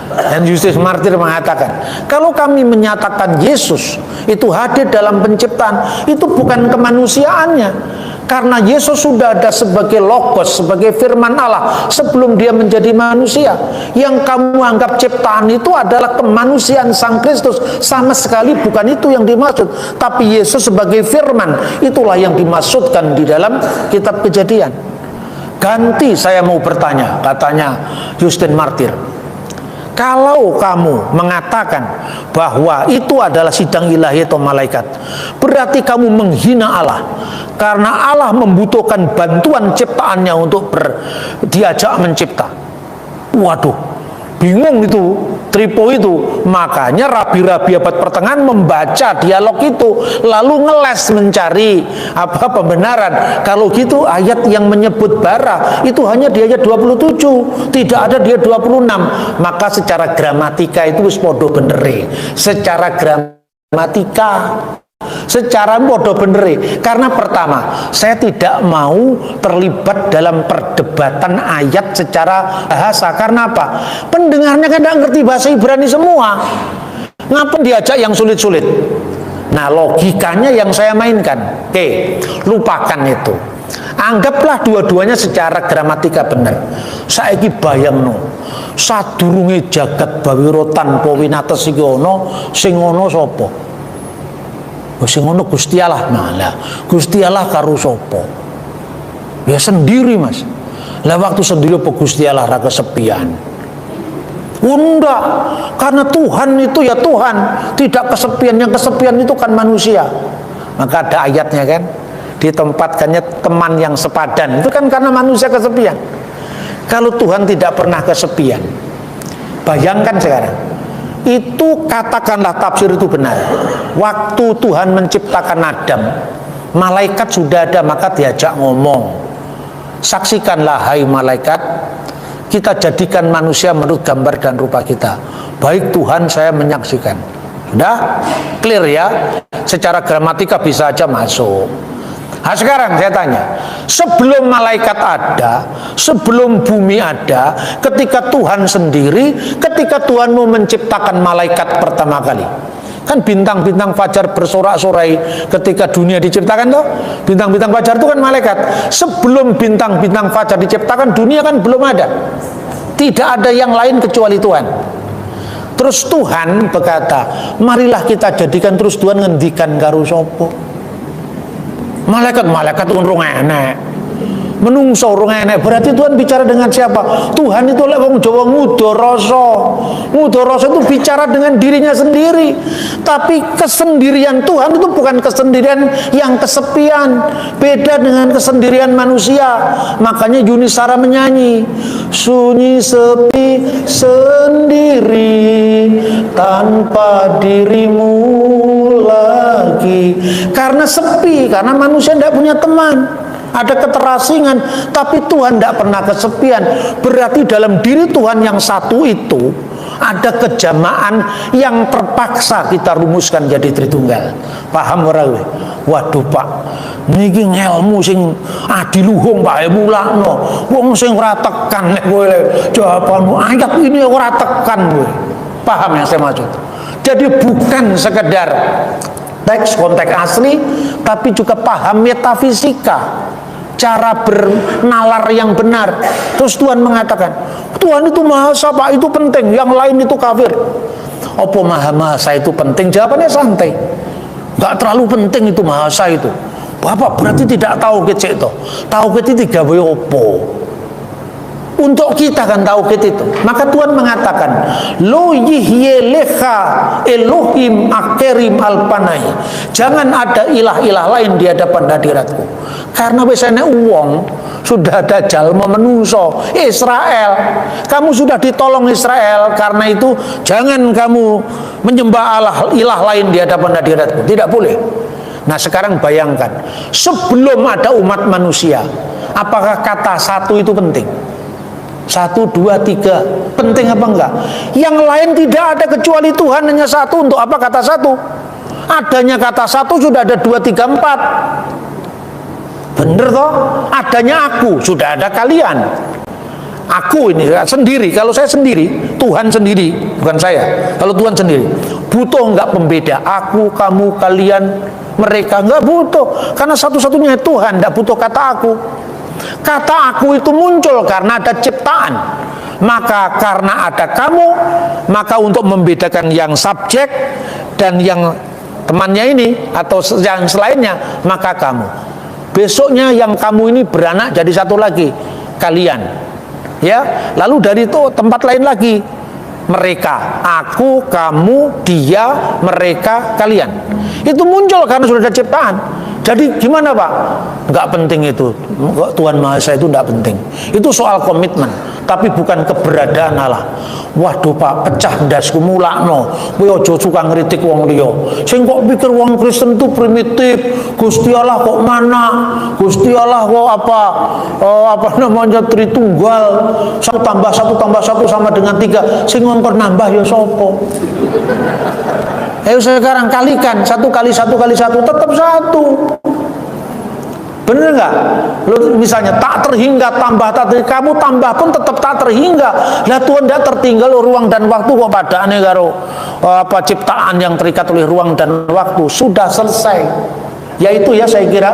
Dan Yustius Martir mengatakan, kalau kami menyatakan Yesus itu hadir dalam penciptaan, itu bukan kemanusiaannya, karena Yesus sudah ada sebagai logos, sebagai firman Allah sebelum dia menjadi manusia. Yang kamu anggap ciptaan itu adalah kemanusiaan Sang Kristus, sama sekali bukan itu yang dimaksud. Tapi Yesus sebagai firman, itulah yang dimaksudkan di dalam kitab Kejadian. Ganti saya mau bertanya, katanya Yustius Martir, kalau kamu mengatakan bahwa itu adalah sidang ilahi atau malaikat, berarti kamu menghina Allah, karena Allah membutuhkan bantuan ciptaannya untuk diajak mencipta. Waduh, bingung itu Tripo itu. Makanya rabi-rabi abad pertengahan membaca dialog itu, lalu ngeles mencari pembenaran. Kalau gitu ayat yang menyebut bara itu hanya di ayat 27, tidak ada di ayat 26. Maka secara gramatika itu wis podo benere. Secara gramatika, secara bodoh beneri. Karena pertama, saya tidak mau terlibat dalam perdebatan ayat secara bahasa. Karena apa? Pendengarnya kan tidak ngerti bahasa Ibrani semua. Ngapain diajak yang sulit-sulit? Nah, logikanya yang saya mainkan. Oke, lupakan itu. Anggaplah dua-duanya secara gramatika benar. Saiki bayangno, sadurunge jagat bawira tanpa winates iki ana, sing ana sapa? Sing ngono Gusti Allah. Nah, Gusti Allah karo sapa? Ya sendiri, Mas. Lah waktu sendiri apa Gusti Allah ra kesepian? Enggak, karena Tuhan itu ya Tuhan, tidak kesepian. Yang kesepian itu kan manusia. Maka ada ayatnya kan, ditempatkannya teman yang sepadan. Itu kan karena manusia kesepian. Kalau Tuhan tidak pernah kesepian, bayangkan sekarang, itu katakanlah tafsir itu benar. Waktu Tuhan menciptakan Adam, malaikat sudah ada, maka diajak ngomong, saksikanlah hai malaikat, kita jadikan manusia menurut gambar dan rupa kita. Baik Tuhan, saya menyaksikan. Sudah clear ya? Secara gramatika bisa aja masuk. Nah sekarang saya tanya, sebelum malaikat ada, sebelum bumi ada, ketika Tuhan sendiri, ketika Tuhan mau menciptakan malaikat pertama kali, kan bintang-bintang fajar bersorak-sorai ketika dunia diciptakan toh. Bintang-bintang fajar itu kan malaikat. Sebelum bintang-bintang fajar diciptakan, dunia kan belum ada. Tidak ada yang lain kecuali Tuhan. Terus Tuhan berkata, marilah kita jadikan, terus Tuhan ngendikan karo sapa? Malaikat urung enek, menungso urung enek. Berarti Tuhan bicara dengan siapa? Tuhan itu lek wong Jawa ngudoroso. Ngudoroso itu bicara dengan dirinya sendiri. Tapi kesendirian Tuhan itu bukan kesendirian yang kesepian, beda dengan kesendirian manusia. Makanya Yuni Shara menyanyi, sunyi sepi sendiri tanpa dirimu lagi. Karena sepi, karena manusia tidak punya teman, ada keterasingan. Tapi Tuhan tidak pernah kesepian. Berarti dalam diri Tuhan yang satu itu ada kejamaan yang terpaksa kita rumuskan jadi Tritunggal. Paham ora kowe? Waduh Pak, niki ngelmu sing adiluhung Pak mulakno. Wong sing ora tekan nek kowe jawabanmu ayat ini ora tekan kowe. Paham yang saya maksud? Jadi bukan sekedar teks konteks asli, tapi juga paham metafisika, cara bernalar yang benar. Terus Tuhan mengatakan, Tuhan itu Maha Esa Pak, itu penting, yang lain itu kafir. Apa Maha Esa itu penting? Jawabannya santai, gak terlalu penting itu Maha Esa itu. Bapak berarti tidak tahu kecek itu. Tahu kecek tiga boy opo. Untuk kita kan tauhid itu. Maka Tuhan mengatakan, lo yihye leha Elohim akerim alpanai. Jangan ada ilah-ilah lain di hadapan hadiratku. Karena biasanya uang sudah ada jalma menungso Israel. Kamu sudah ditolong Israel. Karena itu jangan kamu menyembah ilah lain di hadapan hadiratku. Tidak boleh. Nah sekarang bayangkan, sebelum ada umat manusia, apakah kata satu itu penting? 1, 2, 3 penting apa enggak? Yang lain tidak ada kecuali Tuhan, hanya satu. Untuk apa kata satu? Adanya kata satu sudah ada 2, 3, 4. Bener toh? Adanya aku sudah ada kalian. aku ini sendiri, kalau saya sendiri, Tuhan sendiri, bukan saya. Kalau Tuhan sendiri, butuh nggak pembeda? Aku, kamu, kalian, mereka nggak butuh, karena satu-satunya Tuhan, nggak butuh kata aku. Kata aku itu muncul karena ada ciptaan. Maka karena ada kamu, maka untuk membedakan yang subjek dan yang temannya ini atau yang selainnya, maka kamu. Besoknya yang kamu ini beranak jadi satu lagi, kalian. Ya, lalu dari itu tempat lain lagi, mereka, aku, kamu, dia, mereka, kalian. Itu muncul karena sudah ada ciptaan. Jadi gimana Pak? Nggak penting itu. Tuhan Maha Esa itu nggak penting. Itu soal komitmen, tapi bukan keberadaan Allah. Waduh Pak, pecah ndasku mulakno. Kowe aja suka ngritik wong liya. Sing kok pikir wong Kristen itu primitif. Gusti Allah kok mana? Gusti Allah kok apa namanya Tritunggal. 1 tambah 1 sama dengan 3. Sing ngongkon nambah ya sapa? Ayo sekarang kalikan 1 kali 1 kali 1 tetap 1. Bener nggak? Lo misalnya tak terhingga tambah tak terhingga, kamu tambah pun tetap tak terhingga. Lah Tuhan tidak tertinggal ruang dan waktu kok padaane karo ciptaan yang terikat oleh ruang dan waktu. Sudah selesai. Yaitu ya saya kira